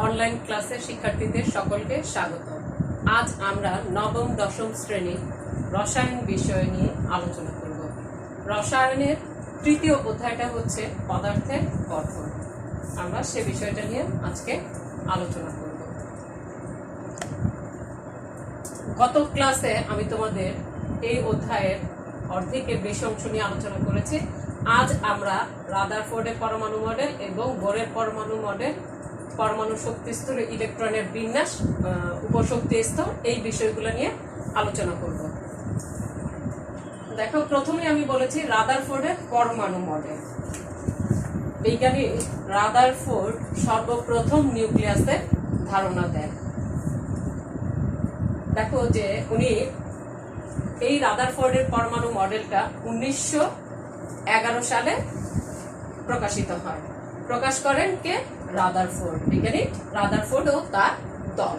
Online ক্লাসে শিক্ষার্থীদের সকলকে স্বাগত। আজ আমরা নবম দশম শ্রেণী রসায়ন বিষয় নিয়ে আলোচনা করব। রসায়নের তৃতীয় অধ্যায়টা হচ্ছে পদার্থের গঠন। আমরা সে বিষয়টা নিয়ে আজকে আলোচনা করব। গত ক্লাসে আমি তোমাদের এই অধ্যায়ের অর্ধেকের বেশি অংশ নিয়ে আলোচনা করেছি। আজ আমরা রাদারফোর্ডের পরমাণু মডেল এবং বোরের পরমাণু মডেল, পরমাণু শক্তি স্তরে ইলেকট্রনের বিন্যাস, উপশক্তি স্তর, এই বিষয়গুলো নিয়ে আলোচনা করব। দেখো, প্রথমে আমি বলেছি রাদারফোর্ডের পরমাণু মডেল। বিজ্ঞানী রাদারফোর্ড সর্বপ্রথম নিউক্লিয়াসের ধারণা দেন। দেখো যে উনি এই রাদারফোর্ডের পরমাণু মডেলটা 1911 সালে প্রকাশিত হয়। প্রকাশ করেন কে? রাদারফোর্ড, বিজ্ঞানী রাদারফোর্ড ও তার দল।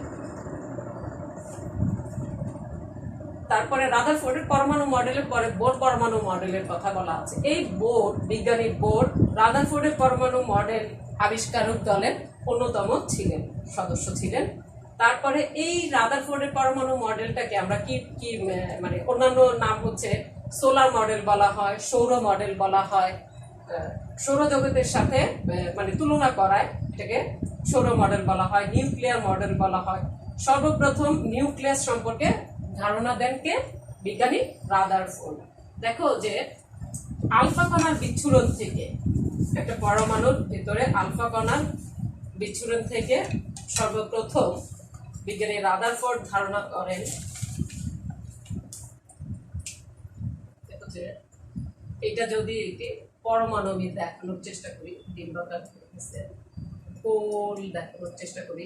তারপরে রাদারফোর্ডের পরমাণু মডেলের পরে বোর পরমাণু মডেলের কথা বলা আছে। এই বোর, বিজ্ঞানী বোর রাদারফোর্ডের পরমাণু মডেল আবিষ্কারক দলের অন্যতম সদস্য ছিলেন। তারপরে এই রাদারফোর্ডের পরমাণু মডেলটাকে আমরা কি কি মানে অন্যান্য নাম হচ্ছে সোলার মডেল বলা হয়, সৌর মডেল বলা হয়। সৌরজগতের সাথে মানে তুলনা করায় এটাকে সৌর মডেল বলা হয়, নিউক্লিয়ার মডেল বলা হয়। সর্বপ্রথম নিউক্লিয়াস সম্পর্কে ধারণা দেন কে? বিজ্ঞানী রাদারফোর্ড। দেখো যে আলফা কণার বিচ্ছুরণ থেকে, একটা পরমাণুর ভিতরে আলফা কণার বিচ্ছুরণ থেকে সর্বপ্রথম বিজ্ঞানী রাদারফোর্ড ধারণা করেন। এটা যদি পরমাণু আমি দেখানোর চেষ্টা করি, ডিম্বাকার গোল দেখানোর চেষ্টা করি,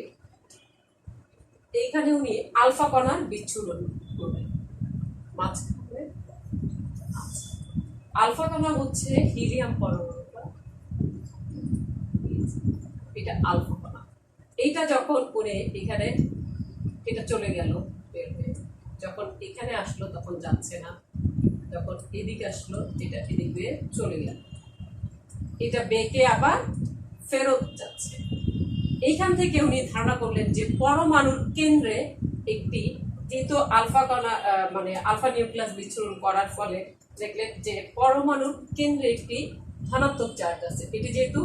এইখানে উনি আলফা কণার বিচ্ছুরণ করবেন মাঝখানে। আলফা কণা হচ্ছে হিলিয়াম পরমাণুটা, এটা আলফা কণা। এইটা যখন উনি এখানে, এটা চলে গেল বের হয়ে, যখন এখানে আসলো তখন যাচ্ছে না, যখন এদিকে আসলো এটা এদিক দিয়ে চলে গেল, এটা বেঁকে আবার ফেরত যাচ্ছে। এইখান থেকে উনি ধারণা করলেন যে পরমাণুর কেন্দ্রে একটি, যেহেতু আলফা কণা মানে আলফা নিউক্লিয়াস বিচ্ছুরণ করার ফলে দেখলেন যে পরমাণুর কেন্দ্রে একটি ধনাত্মক চার্জ আছে। এটি যেহেতু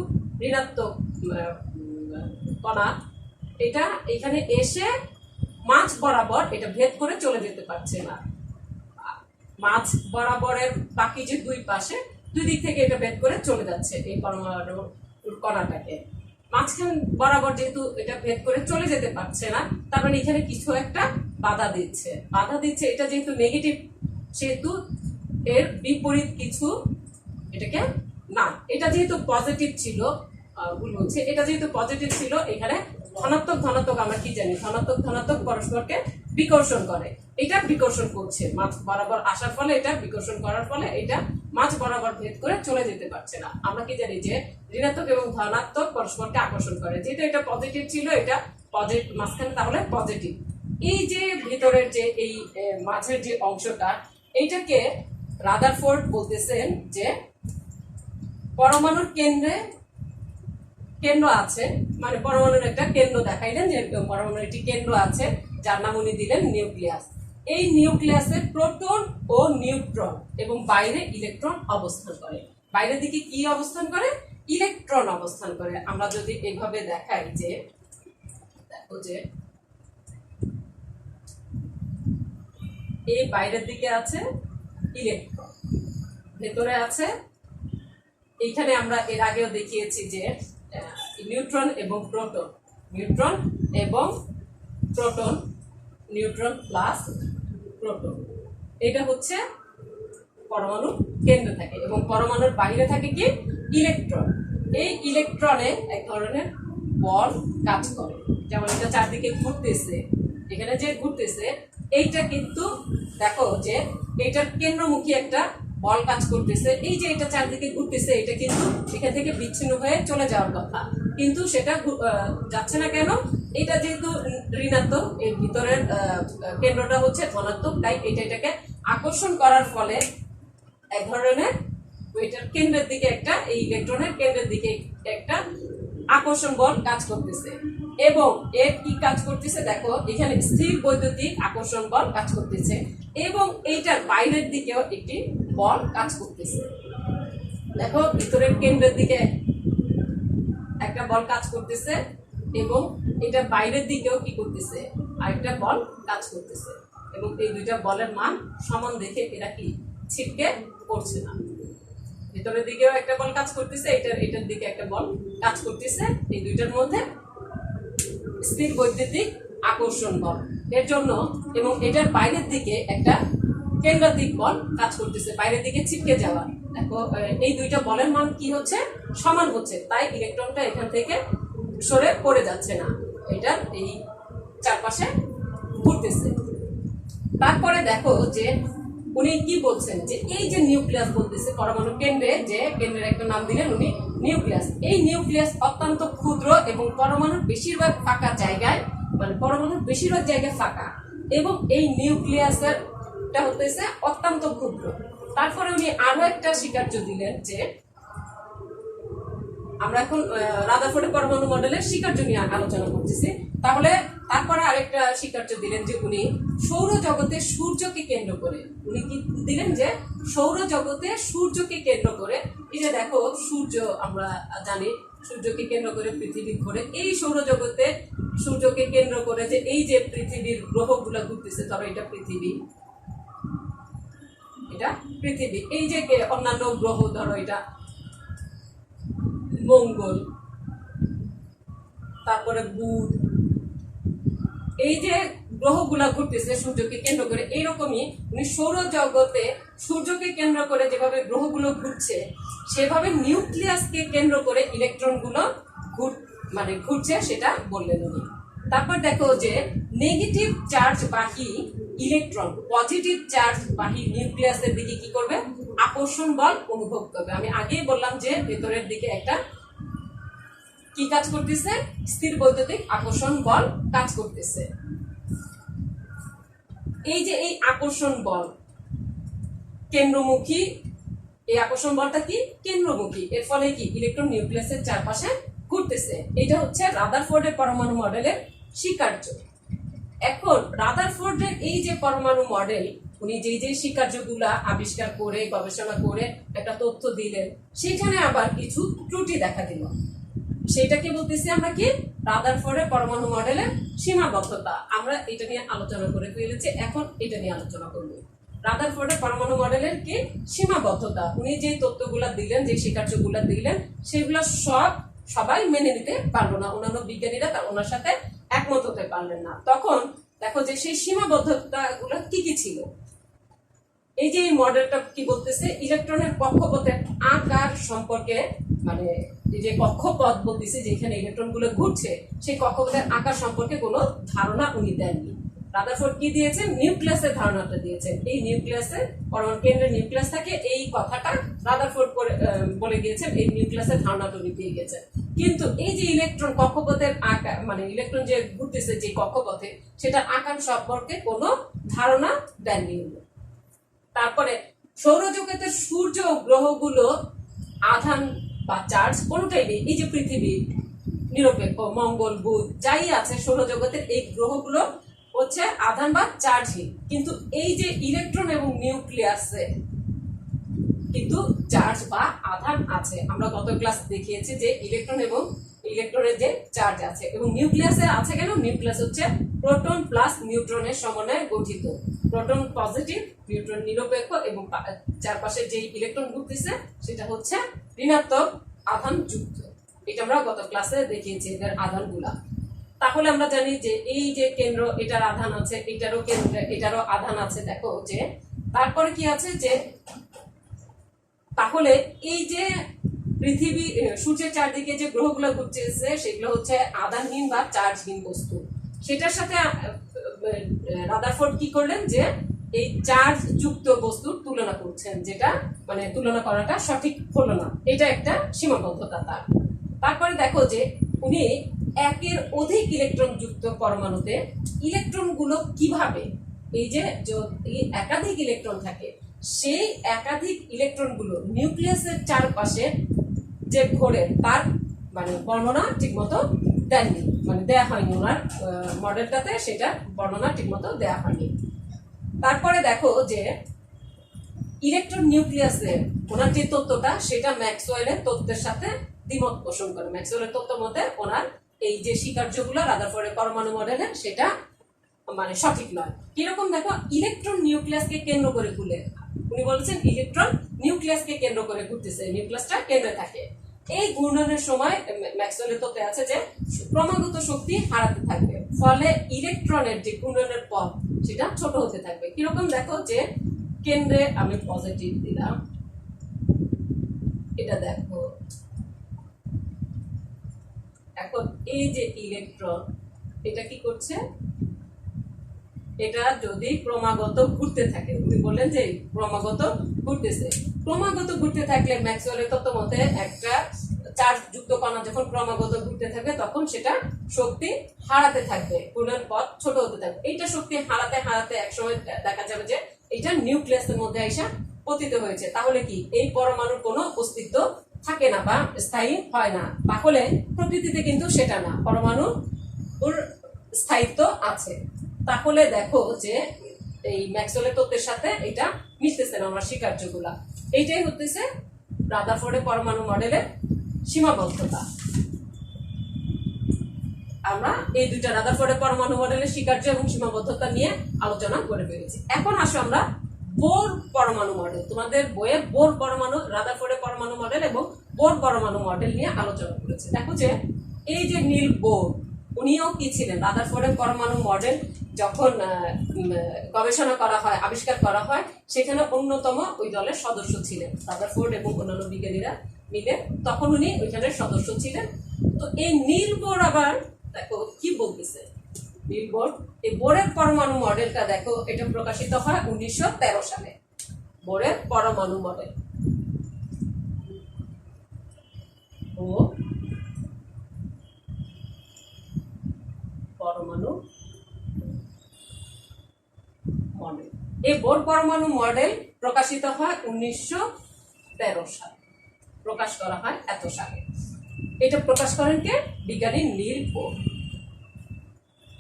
ঋণাত্মক কণা, এটা এখানে এসে মাঝ বরাবর এটা ভেদ করে চলে যেতে পারছে না। মাঝ বরাবরের বাকি যে দুই পাশে, দুই দিক থেকে এটা ভেদ করে চলে যাচ্ছে এই পরমাণুর কণাটাকে। মাঝখান বরাবর যেহেতু এটা ভেদ করে চলে যেতে পারছে না, তার মানে এখানে কিছু একটা বাধা দিচ্ছে। এটা যেহেতু নেগেটিভ, সেহেতু এর বিপরীত কিছু এটাকে না, এটা যেহেতু পজিটিভ ছিল, ভুল হচ্ছে, এটা যেহেতু পজিটিভ ছিল, এখানে ধনাত্মক আমরা কি জানি, ধনাত্মক পরস্পরকে বিকর্ষণ করে। এটা বিকর্ষণ করছে মাঝ বরাবর আসার ফলে, এটা বিকর্ষণ করার ফলে এটা মাঝ বরাবর ভেদ করে চলে যেতে পারছে না। আমরা কি জানি যে ঋণাত্মক এবং ধনাত্মক পরস্পরকে আকর্ষণ করে। যেহেতু এটা পজিটিভ ছিল, এটা পজিটিভ মাঝখানে, তাহলে পজিটিভ। এই যে ভিতরের যে এই মাঝের যে অংশটা, এইটাকে রাদারফোর্ড বলতেছেন যে পরমাণুর কেন্দ্র আছে, মানে পরমাণুর একটা কেন্দ্র দেখাইলেন যে পরমাণুর একটি কেন্দ্র আছে, যার নাম উনি দিলেন নিউক্লিয়াস। এই নিউক্লিয়াসে প্রোটন ও নিউট্রন এবং বাইরে ইলেকট্রন অবস্থান করে। বাইরের দিকে কি অবস্থান করে? ইলেকট্রন অবস্থান করে। আমরা যদি এইভাবে দেখাই যে, দেখো যে এই বাইরের দিকে আছে ইলেকট্রন, ভেতরে আছে, এইখানে আমরা এর আগেও দেখিয়েছি যে নিউট্রন এবং প্রোটন, নিউট্রন প্লাস প্রোটন, এটা হচ্ছে পরমাণু কেন্দ্রে থাকে, এবং পরমাণুর বাইরে থাকে কি? ইলেকট্রন। এই ইলেকট্রনে এক ধরনের বল কাজ করে। যেমন এটা চারদিকে ঘুরতেছে, এখানে যে ঘুরতেছে, এইটা কিন্তু দেখো যে এইটার কেন্দ্রমুখী একটা বল কাজ করতেছে। এই যে এটা চারদিকে ঘুরতেছে, এটা কিন্তু এখান থেকে বিচ্ছিন্ন হয়ে চলে যাওয়ার কথা, কিন্তু সেটা যাচ্ছে না কেন? এটা যেহেতু ঋণাত্মক, এর ভিতরের কেন্দ্রটা হচ্ছে ধনাত্মক, তাই এটাকে আকর্ষণ করার ফলে এক ধরনের ওইটার কেন্দ্রের দিকে একটা, এই ইলেকট্রনের কেন্দ্রের দিকে একটা আকর্ষণ বল কাজ করতেছে। এবং এর কি কাজ করতেছে দেখো, এখানে স্থির বৈদ্যুতিক আকর্ষণ বল কাজ করতেছে এবং এইটার বাইরের দিকেও একটি বল কাজ করতেছে। দেখো ভিতরের কেন্দ্রের দিকে একটা বল কাজ করতেছে এবং এটা বাইরের দিকেও কি করতেছে, আরেকটা বল কাজ করতেছে এবং এই দুইটা বলের মান সমান দেখে এরা কি ছিটকে পড়ছে না। ভিতরের দিকেও একটা বল কাজ করতেছে, এটার দিকে একটা বল কাজ করতেছে। এই দুইটার মধ্যে স্থির বৈদ্যুতিক আকর্ষণ বল এর জন্য এবং এটার বাইরের দিকে একটা কেন্দ্রাতিক বল কাজ করতেছে, বাইরের দিকে ছিটকে যাওয়া। দেখো এই দুইটা বলের মান কি হচ্ছে, সমান হচ্ছে, তাই ইলেকট্রনটা এখান থেকে সরে পড়ে যাচ্ছে না, এটার এই চারপাশে ঘুরতেছে। তারপরে দেখো যে উনি কি বলছেন যে এই যে নিউক্লিয়াস বলতেছে, পরমাণু কেন্দ্রে যে কেন্দ্রের একটা নাম দিলেন উনি নিউক্লিয়াস। এই নিউক্লিয়াস অত্যন্ত ক্ষুদ্র এবং পরমাণুর বেশিরভাগ ফাঁকা জায়গায়, মানে পরমাণুর বেশিরভাগ জায়গায় ফাঁকা এবং এই নিউক্লিয়াসের হতেছে অত্যন্ত ক্ষুদ্র। তারপরে উনি আরো একটা স্বীকার্য দিলেন যে আমরা এখন রাদারফোর্ডের পরমাণু মডেলের স্বীকার্য নিয়ে আলোচনা করতেছি। তাহলে তারপরে আরেকটা স্বীকার্য দিলেন যে উনি সৌরজগতে সূর্যকে কেন্দ্র করে, উনি কি দিলেন যে সৌরজগতে সূর্যকে কেন্দ্র করে, এই যে দেখো সূর্য আমরা জানি সূর্যকে কেন্দ্র করে পৃথিবী ঘোরে, এই সৌরজগতে সূর্যকে কেন্দ্র করে যে এই যে পৃথিবীর গ্রহগুলো ঘুরতেছে, ধরো এটা পৃথিবী, এই যে অন্যান্য গ্রহ, ধরো এটা মঙ্গল, তারপরে বুধ, এই যে গ্রহগুলা ঘুরতেছে সূর্যকে কেন্দ্র করে, এইরকমই উনি সৌরজগতে সূর্যকে কেন্দ্র করে যেভাবে গ্রহগুলো ঘুরছে সেভাবে নিউক্লিয়াসকে কেন্দ্র করে ইলেকট্রনগুলো ঘুরছে, সেটা বললেন উনি। তারপর দেখো যে নেগেটিভ চার্জ বাহী ইলেকট্রন পজিটিভ চার্জ বাহী নিউক্লিয়াসের দিকে কি করবে, আকর্ষণ বল অনুভব করবে। আমি আগেই বললাম যে ভেতরের দিকে একটা কি কাজ করতেছে, স্থির বৈদ্যুতিক আকর্ষণ বল কাজ করতেছে। এই যে এই আকর্ষণ বল কেন্দ্রমুখী, এই আকর্ষণ বলটা কি কেন্দ্রমুখী, এর ফলে কি ইলেকট্রন নিউক্লিয়াসের চারপাশে ঘুরতেছে। এটা হচ্ছে রাদারফোর্ডের পরমাণু মডেলের স্বীকার্য। এখন রাদারফোর্ডের এই যে পরমাণু মডেল, উনি যে স্বীকার্যগুলা আবিষ্কার করে গবেষণা করে একটা তথ্য দিলেন, সেখানে আবার কিছু ত্রুটি দেখা দিল। সেটাকে বলতেছি আমরা কি, রাদারফোর্ডের পরমাণু মডেলের সীমাবদ্ধতা। আমরা এটা নিয়ে আলোচনা করে ফেলেছি, এখন এটা নিয়ে আলোচনা করব। রাদারফোর্ডের পরমাণু মডেলের কি সীমাবদ্ধতা, উনি যে তথ্যগুলা দিলেন, যে স্বীকার্যগুলা দিলেন, সেগুলো সবাই মেনে নিতে পারলো না, অন্যান্য বিজ্ঞানীরা ওনার সাথে একমত হতে পারলেন না। তখন দেখো যে সেই সীমাবদ্ধতা গুলো কি কি ছিল। এই যে এই মডেলটা কি বলতেছে, ইলেকট্রনের কক্ষপথের আকার সম্পর্কে, মানে এই যে কক্ষপথ বলতেছে যেখানে ইলেকট্রন গুলো ঘুরছে, সেই কক্ষপথের আকার সম্পর্কে কোনো ধারণা উনি দেননি। রাদারফোর্ড কি দিয়েছেন, নিউক্লিয়াসের ধারণাটা দিয়েছেন। এই নিউক্লিয়াসের পরমাণু কেন্দ্রের নিউক্লিয়াস থাকে, এই কথাটা রাদারফোর্ড বলে গিয়েছেন, এই নিউক্লিয়াসের ধারণাটা উনি দিয়ে গেছেন। কিন্তু এই যে ইলেকট্রন কক্ষপথের আকার, মানে ইলেকট্রন যে ঘুরতেছে যে কক্ষপথে, সেটা আকার সম্পর্কে কোনো ধারণা দেননি। তারপরে সৌরজগতের সূর্য ও গ্রহগুলো আধান বা চার্জ কোনোটাই নেই। এই যে পৃথিবী নিরপেক্ষ, মঙ্গল, বুধ যাই আছে সৌরজগতের, এই গ্রহগুলো হচ্ছে আধান বা চার্জহীন। কিন্তু এই যে ইলেকট্রন এবং নিউক্লিয়াসে কিন্তু চার্জ বা আধান আছে। আমরা গত ক্লাস দেখিয়েছি যে ইলেকট্রন এবং ইলেকট্রনের যে চার্জ আছে, এবং নিউক্লিয়াসে আছে কেন, নিউক্লিয়াস হচ্ছে প্রোটন প্লাস নিউট্রনের সমন্বয়ে গঠিত। প্রোটন পজিটিভ, নিউট্রন নিরপেক্ষ এবং চারপাশে যে ইলেকট্রন ঘুরতেছে সেটা হচ্ছে ঋণাত্মক আধান যুক্ত। এটা আমরা গত ক্লাসে দেখিয়েছি এদের আধানগুলা। তাহলে আমরা জানি যে এই যে কেন্দ্র, এটার আধান আছে, এটারও কেন্দ্র, এটারও আধান আছে। দেখো যে তারপরে কি আছে যে, তাহলে এই যে পৃথিবী সূর্যের চারদিকে যে গ্রহগুলো ঘুরতেছে সেগুলো হচ্ছে আধানহীন বা চার্জহীন বস্তু। সেটার সাথে রাদারফোর্ড কি করলেন যে এই চার্জ যুক্ত বস্তুর তুলনা করছেন, যেটা মানে তুলনা করাটা সঠিক হলো না, এটা একটা সীমাবদ্ধতা তার। তারপরে দেখো যে উনি একের অধিক ইলেকট্রন যুক্ত পরমাণুতে ইলেকট্রনগুলো কিভাবে, এই যে যদি একাধিক ইলেকট্রন থাকে, সেই একাধিক ইলেকট্রনগুলো নিউক্লিয়াসের চারপাশে যে ঘোরে তার মানে বর্ণনা ঠিক মতো দেননি, মানে দেয়া হয়নি ওনার মডেলটাতে, সেটা বর্ণনা ঠিকমতো দেয়া হয়নি। তারপরে দেখো যে ইলেকট্রন নিউক্লিয়াসের ওনার যে তত্ত্বটা, সেটা ম্যাক্সওয়েলের তত্ত্বের সাথে দ্বিমত পোষণ করে। ম্যাক্সওয়েলের তত্ত্বের মধ্যে ওনার এই যে স্বীকার্যগুলো রাদারফোর্ডের পরমাণু মডেলে, সেটা মানে সঠিক নয়। কিরকম দেখো, ইলেকট্রন নিউক্লিয়াসকে কেন্দ্র করে ঘুরে, উনি বলেছেন ইলেকট্রন নিউক্লিয়াসকে কেন্দ্র করে ঘুরতেছে, নিউক্লিয়াসটা কেন্দ্রে থাকে। এই ঘূর্ণনের সময় ম্যাক্সওয়েলের তত্ত্বে আছে যে ক্রমাগত শক্তি হারাতে থাকবে, ফলে ইলেকট্রনের যে ঘূর্ণনের পথ সেটা ছোট হতে থাকবে। কিরকম দেখো যে কেন্দ্রে আমি পজিটিভ দিলাম, এটা দেখো এখন এই যে ইলেকট্রন, এটা কি করছে, এটা যদি ক্রমাগত ঘুরতে থাকে, উনি বললেন যে ক্রমাগত ঘুরতেছে, ক্রমাগত ঘুরতে থাকলে ম্যাক্সওয়েলের তত্ত্ব মতে একটা চার্জ যুক্ত কণা যখন ক্রমাগত ঘুরতে থাকবে তখন সেটা শক্তি হারাতে থাকবে, ঘূর্ণন পথ ছোট হতে থাকবে। এইটা শক্তি হারাতে হারাতে একসময় দেখা যাবে যে এটা নিউক্লিয়াসের মধ্যে আইসা পতিত হয়েছে। তাহলে কি এই পরমাণুর কোনো অস্তিত্ব থাকে না বা স্থায়ী হয় না। তাহলে প্রকৃতিতে কিন্তু সেটা না, পরমাণুর স্থায়িত্ব আছে। তাহলে দেখো যে এই ম্যাক্সওয়েলের তত্ত্বের সাথে এটা মিশতেছে না আমার স্বীকার্যগুলা। এইটাই হতেছে রাদারফোর্ডের পরমাণু মডেলের সীমাবদ্ধতা। আমরা এই দুইটা রাদারফোর্ডের পরমাণু মডেলের স্বীকার্য এবং সীমাবদ্ধতা নিয়ে আলোচনা করে ফেলেছি। এখন আসো আমরা বোর পরমাণু মডেল, তোমাদের বইয়ে বোর পরমাণু, রাদারফোর্ডের পরমাণু মডেল এবং বোর পরমাণু মডেল নিয়ে আলোচনা করেছে। দেখো যে এই যে নীল বোর, উনিও কি ছিলেন, রাদারফোর্ডের পরমাণু মডেল যখন গবেষণা করা হয়, আবিষ্কার করা হয়, সেখানে অন্যতম ওই দলের সদস্য ছিলেন রাদারফোর্ড এবং অন্যান্য বিজ্ঞানীরা মিলে, তখন উনি ওইখানের সদস্য ছিলেন। তো এই নীল বোর আবার দেখো কি বলতেছে, নীল বোর, এই বোরের পরমাণু মডেলটা দেখো, এটা প্রকাশিত হয় 1913 সালে, বোরের পরমাণু মডেল। ও পরমাণু মডেল, এই বোর পরমাণু মডেল প্রকাশিত হয় 1913 সালে, প্রকাশ করা হয় এত সালে। এটা প্রকাশ করেন কে, বিজ্ঞানী নীল বোর।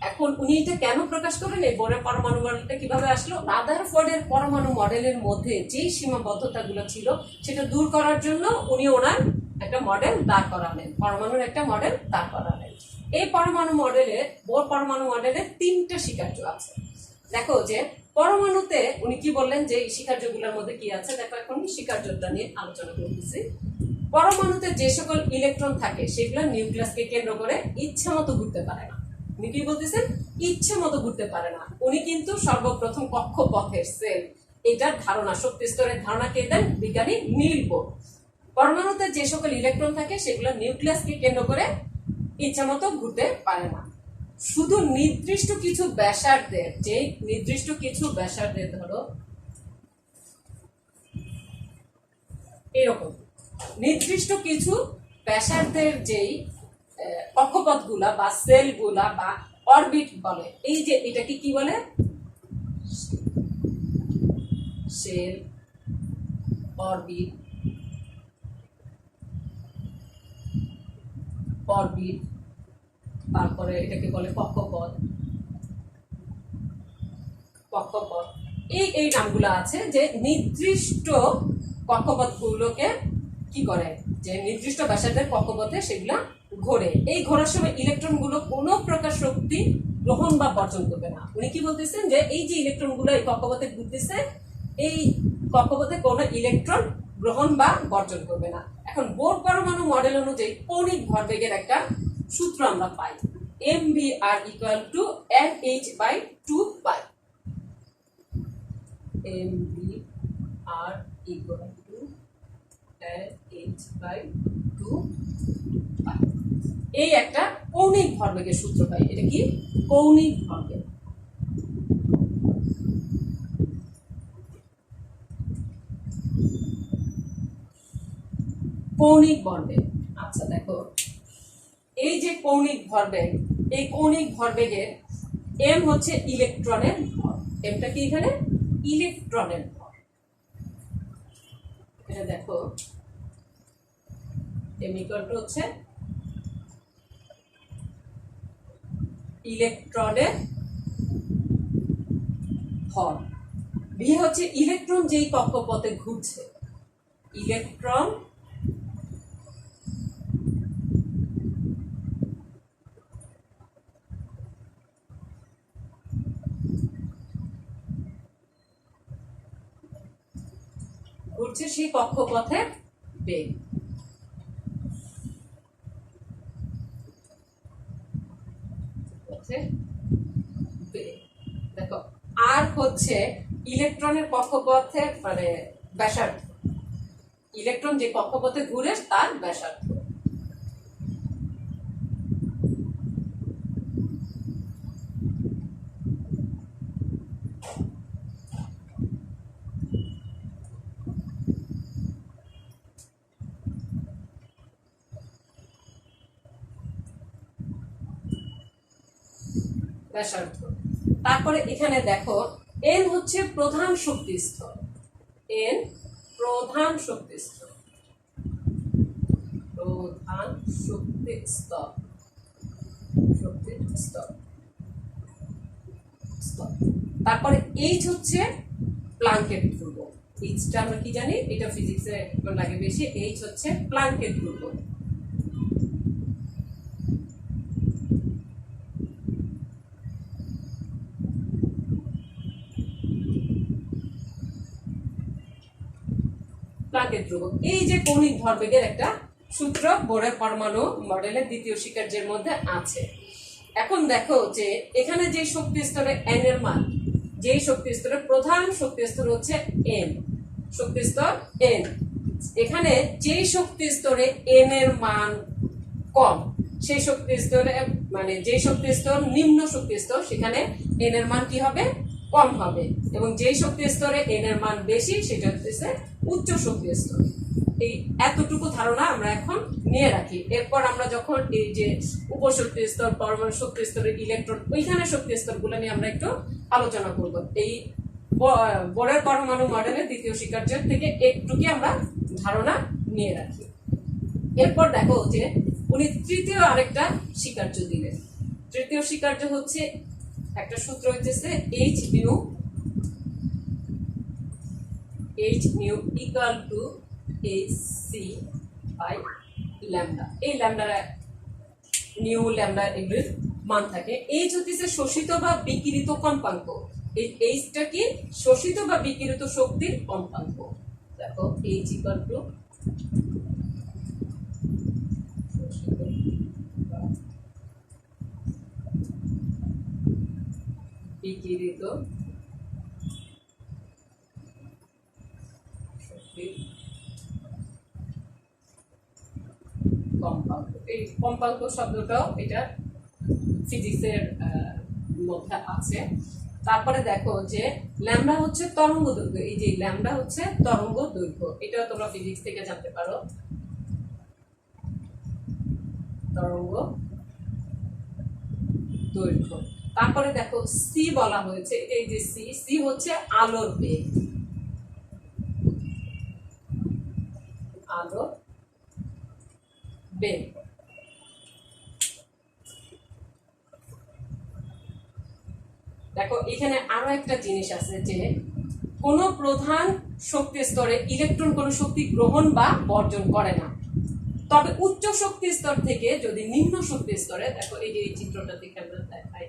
এখন উনি এটা কেন প্রকাশ করেন, এই বোরের পরমাণু মডেলটা কিভাবে আসলো, রাদারফোর্ডের পরমাণু মডেলের মধ্যে যে সীমাবদ্ধতা গুলো ছিল সেটা দূর করার জন্য উনি ওনার একটা মডেল দাঁড় করালেন, পরমাণুর একটা মডেল দাঁড় করালেন। এই পরমাণু মডেলে, বোর পরমাণু মডেলে 3টা স্বীকার্য আছে। দেখো যে পরমাণুতে উনি কি বললেন যে এই স্বীকার্যগুলোর মধ্যে কি আছে, দেখো এখন স্বীকার্যটা নিয়ে আলোচনা করতেছি। পরমাণুতে যে সকল ইলেকট্রন থাকে সেগুলো নিউক্লিয়াসকে কেন্দ্র করে ইচ্ছা মতো ঘুরতে পারে না। উনি কি বলতেছেন, ইচ্ছে মতো ঘুরতে পারে না। উনি কিন্তু সর্বপ্রথম কক্ষপথের সেল, এটার ধারণা, শক্তি স্তরের ধারণা কে দেন, বিজ্ঞানী নীল বোর। পরমাণুতে যে সকল ইলেকট্রন থাকে সেগুলো নিউক্লিয়াসকে কেন্দ্র করে ইচ্ছা মতো ঘুরতে পারে না। শুধু নির্দিষ্ট কিছু ব্যাসার্ধের, যে নির্দিষ্ট কিছু ব্যাসার্ধের, ধরো এরকম নির্দিষ্ট কিছু ব্যাসার্ধের যেই কক্ষপথগুলা বা সেলগুলা বা অরবিট বলে, এই যে এটাকে কি বলে, সেল, অরবিট, অরবিট, তারপরে এটাকে বলে কক্ষপথ, কক্ষপথ, এই নামগুলো আছে যে নির্দিষ্ট কক্ষপথগুলোকে কি করে, যে নির্দিষ্ট ব্যাসার্ধের কক্ষপথে সেগুলা ঘোরে। এই ঘোরার সময় ইলেকট্রন গুলো কোনো প্রকার শক্তি গ্রহণ বা বর্জন করবে না। উনি কি বলতেছেন যে এই যে ইলেকট্রন গুলো এই কক্ষপথে ঘুরতেছে, এই কক্ষপথে কোনো ইলেকট্রন গ্রহণ বা বর্জন করবে না। এখন বোর পরমাণু মডেল অনুযায়ী কৌণিক ভরবেগের একটা সূত্র আমরা পাই, mvr = nh/2π, mvr = nh/2π, এই একটা কৌণিক ভরবেগের সূত্র পাই। এটা কি, কৌণিক ভরবেগ। কৌণিক ভরবেগ, আচ্ছা দেখো এই যে কৌণিক ভরবেগ, এই কৌণিক ভরবেগের m হচ্ছে ইলেকট্রনের ভর, mটা কি এখানে ইলেকট্রনের ভর। এটা দেখো m = হচ্ছে ইলেকট্রনের ভর। ভি হচ্ছে ইলেকট্রন যেই কক্ষপথে ঘুরছে, ইলেকট্রন ঘুরছে সেই কক্ষপথের বেগ। দেখো আর হচ্ছে ইলেকট্রনের কক্ষপথের মানে ব্যাসার্ধ, ইলেকট্রন যে কক্ষপথে ঘুরে তার ব্যাসার্ধ। ব্যাসার্ধ। তারপরে এখানে দেখো এন হচ্ছে প্রধান শক্তি স্তর, এন প্রধান শক্তি স্তর, প্রধান শক্তি স্তর, শক্তি স্তর। তারপরে এইচ হচ্ছে প্লাঙ্কের ধ্রুব। এইচটা আমরা কি জানি, এটা ফিজিক্সে লাগে বেশি। এইচ হচ্ছে প্লাঙ্কের ধ্রুব। প্লাঙ্কের ধ্রুবক এই যে কৌণিক ভরবেগের একটা সূত্র বোরের পরমাণু মডেলের দ্বিতীয় স্বীকার্যের মধ্যে আছে। এখন দেখো যে এখানে যে শক্তি স্তরে এন এর মান, যে শক্তি স্তরে প্রধান শক্তি স্তর হচ্ছে এন, শক্তি স্তর এন, এখানে যে শক্তি স্তরে এন এর মান কম সেই শক্তি স্তরে মানে যে শক্তি স্তর নিম্ন শক্তি স্তর সেখানে এন এর মান কি হবে, কম হবে, এবং যে শক্তি স্তরে এন এর মান বেশি সেটা হচ্ছে উচ্চ শক্তি স্তর। এই এতটুকু ধারণা আমরা এখন নিয়ে রাখি। এরপর আমরা যখন এই যে উপশক্তি স্তর, পরমাণু শক্তি স্তরের ইলেকট্রন, ওইখানে শক্তি স্তরগুলো নিয়ে আমরা একটু আলোচনা করব। এই বোরের পরমাণু মডেলের দ্বিতীয় স্বীকার্য থেকে একটুকি আমরা ধারণা নিয়ে রাখি। এরপর দেখো যে উনি তৃতীয় আরেকটা স্বীকার্য দিলেন। তৃতীয় স্বীকার্য হচ্ছে একটা সূত্র হচ্ছে H nu, H nu equal to H C by lambda. এই ল্যামডা নিউ ল্যামডা এগুলির মান থাকে। এইচ হচ্ছে শোষিত বা বিকিরিত কম্পাঙ্ক। এই এইচটা কি, শোষিত বা বিকিরিত শক্তির কম্পাঙ্ক। দেখো এইচ ইকুয়াল টু বিকিরিত শক্তির কম্পাঙ্ক। এই কম্পাঙ্ক শব্দটাও এটা ফিজিক্সের মধ্যে আছে। তারপরে দেখো যে ল্যামডা হচ্ছে তরঙ্গ দৈর্ঘ্য। এই যে ল্যামডা হচ্ছে তরঙ্গ দৈর্ঘ্য, এটাও তোমরা ফিজিক্স থেকে জানতে পারো। তরঙ্গ দৈর্ঘ্য। তারপরে দেখো সি বলা হয়েছে, এই যে সি, সি হচ্ছে আলোর বেগ, আলোর বেগ। দেখো এখানে আরো একটা জিনিস আছে যে কোন প্রধান শক্তি স্তরে ইলেকট্রন কোন শক্তি গ্রহণ বা বর্জন করে না, তবে উচ্চ শক্তি স্তর থেকে যদি নিম্ন শক্তি স্তরে, দেখো এই যে এই চিত্রটা দেখে আমরা দেখাই,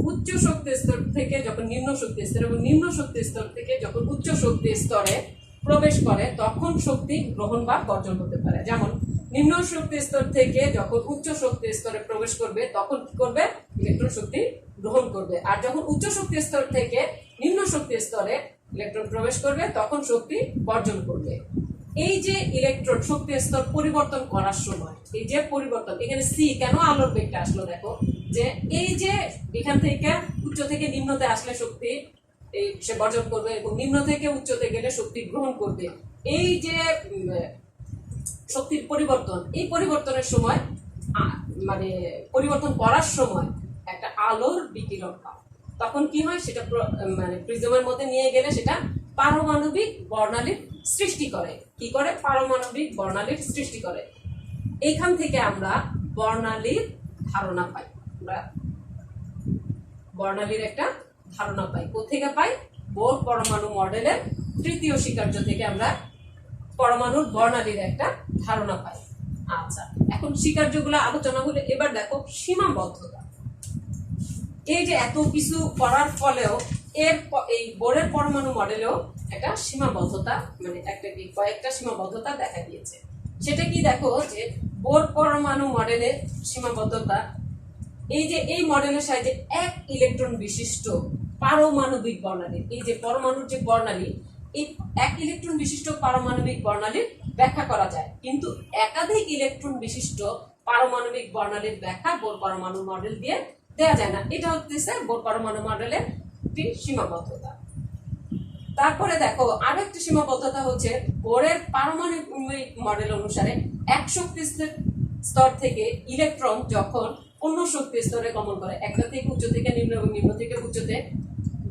উচ্চ শক্তি স্তর থেকে যখন নিম্ন শক্তি স্তর এবং নিম্ন শক্তি স্তর থেকে যখন উচ্চ শক্তি স্তরে প্রবেশ করে তখন শক্তি গ্রহণ বা বর্জন হতে পারে। যেমন নিম্ন শক্তি স্তর থেকে যখন উচ্চ শক্তি স্তরে প্রবেশ করবে তখন কি করবে, ইলেকট্রন শক্তি গ্রহণ করবে, আর যখন উচ্চ শক্তি স্তর থেকে নিম্ন শক্তি স্তরে ইলেকট্রন প্রবেশ করবে তখন শক্তি বর্জন করবে। এই যে ইলেকট্রন শক্তি স্তর পরিবর্তন করার সময় এই যে পরিবর্তন, এখানে সি কেন আলোর বেগটা আসলো, দেখো যে এই যে এখান থেকে উচ্চ থেকে নিম্নতে আসলে শক্তি সে বর্জন করবে এবং নিম্ন থেকে উচ্চতে গেলে শক্তি গ্রহণ করবে। এই যে শক্তির পরিবর্তন, এই পরিবর্তনের সময় মানে পরিবর্তন করার সময় একটা আলোর বিকিরণ হয়, তখন কি হয় সেটা মানে প্রিজমের মধ্যে নিয়ে গেলে সেটা পারমাণবিক বর্ণালীর সৃষ্টি করে। কি করে, পারমাণবিক বর্ণালীর সৃষ্টি করে। এইখান থেকে আমরা বর্ণালীর ধারণা পাই। আমরা বর্ণালীর একটা ধারণা পাই। কোথেকে পাই? বোর পরমাণু মডেলের তৃতীয় স্বীকার্য থেকে আমরা পরমাণুর বর্ণালীর একটা ধারণা পাই। আচ্ছা, এখন স্বীকার্যগুলো আলোচনা হলে এবার দেখো সীমাবদ্ধতা। এই যে এত কিছু করার ফলেও এই বোরের পরমাণু মডেলেও একটা সীমাবদ্ধতা, মানে কয়েকটা সীমাবদ্ধতা দেখা দিয়েছে। সেটা কি? দেখো যে বোর পরমাণু মডেলের সীমাবদ্ধতা, এই যে এই মডেলের সাহায্যে এক ইলেকট্রন বিশিষ্ট পারমাণবিক বর্ণালী, এই যে পরমাণুর যে বর্ণালী, এই এক ইলেকট্রন বিশিষ্ট পারমাণবিক বর্ণালীর ব্যাখ্যা করা যায়, কিন্তু একাধিক ইলেকট্রন বিশিষ্ট পারমাণবিক বর্ণালীর ব্যাখ্যা বোর পরমাণু মডেল দিয়ে দেওয়া যায় না। এটা হচ্ছে বোর পরমাণু মডেলের একটি সীমাবদ্ধতা। তারপরে দেখো আরেকটি সীমাবদ্ধতা হচ্ছে বোরের পারমাণবিক মডেল অনুসারে এক শক্তি স্তর থেকে ইলেকট্রন যখন অন্য শক্তি স্তরে গমন করে, একটা থেকে উচ্চ থেকে নিম্ন এবং নিম্ন থেকে উচ্চতে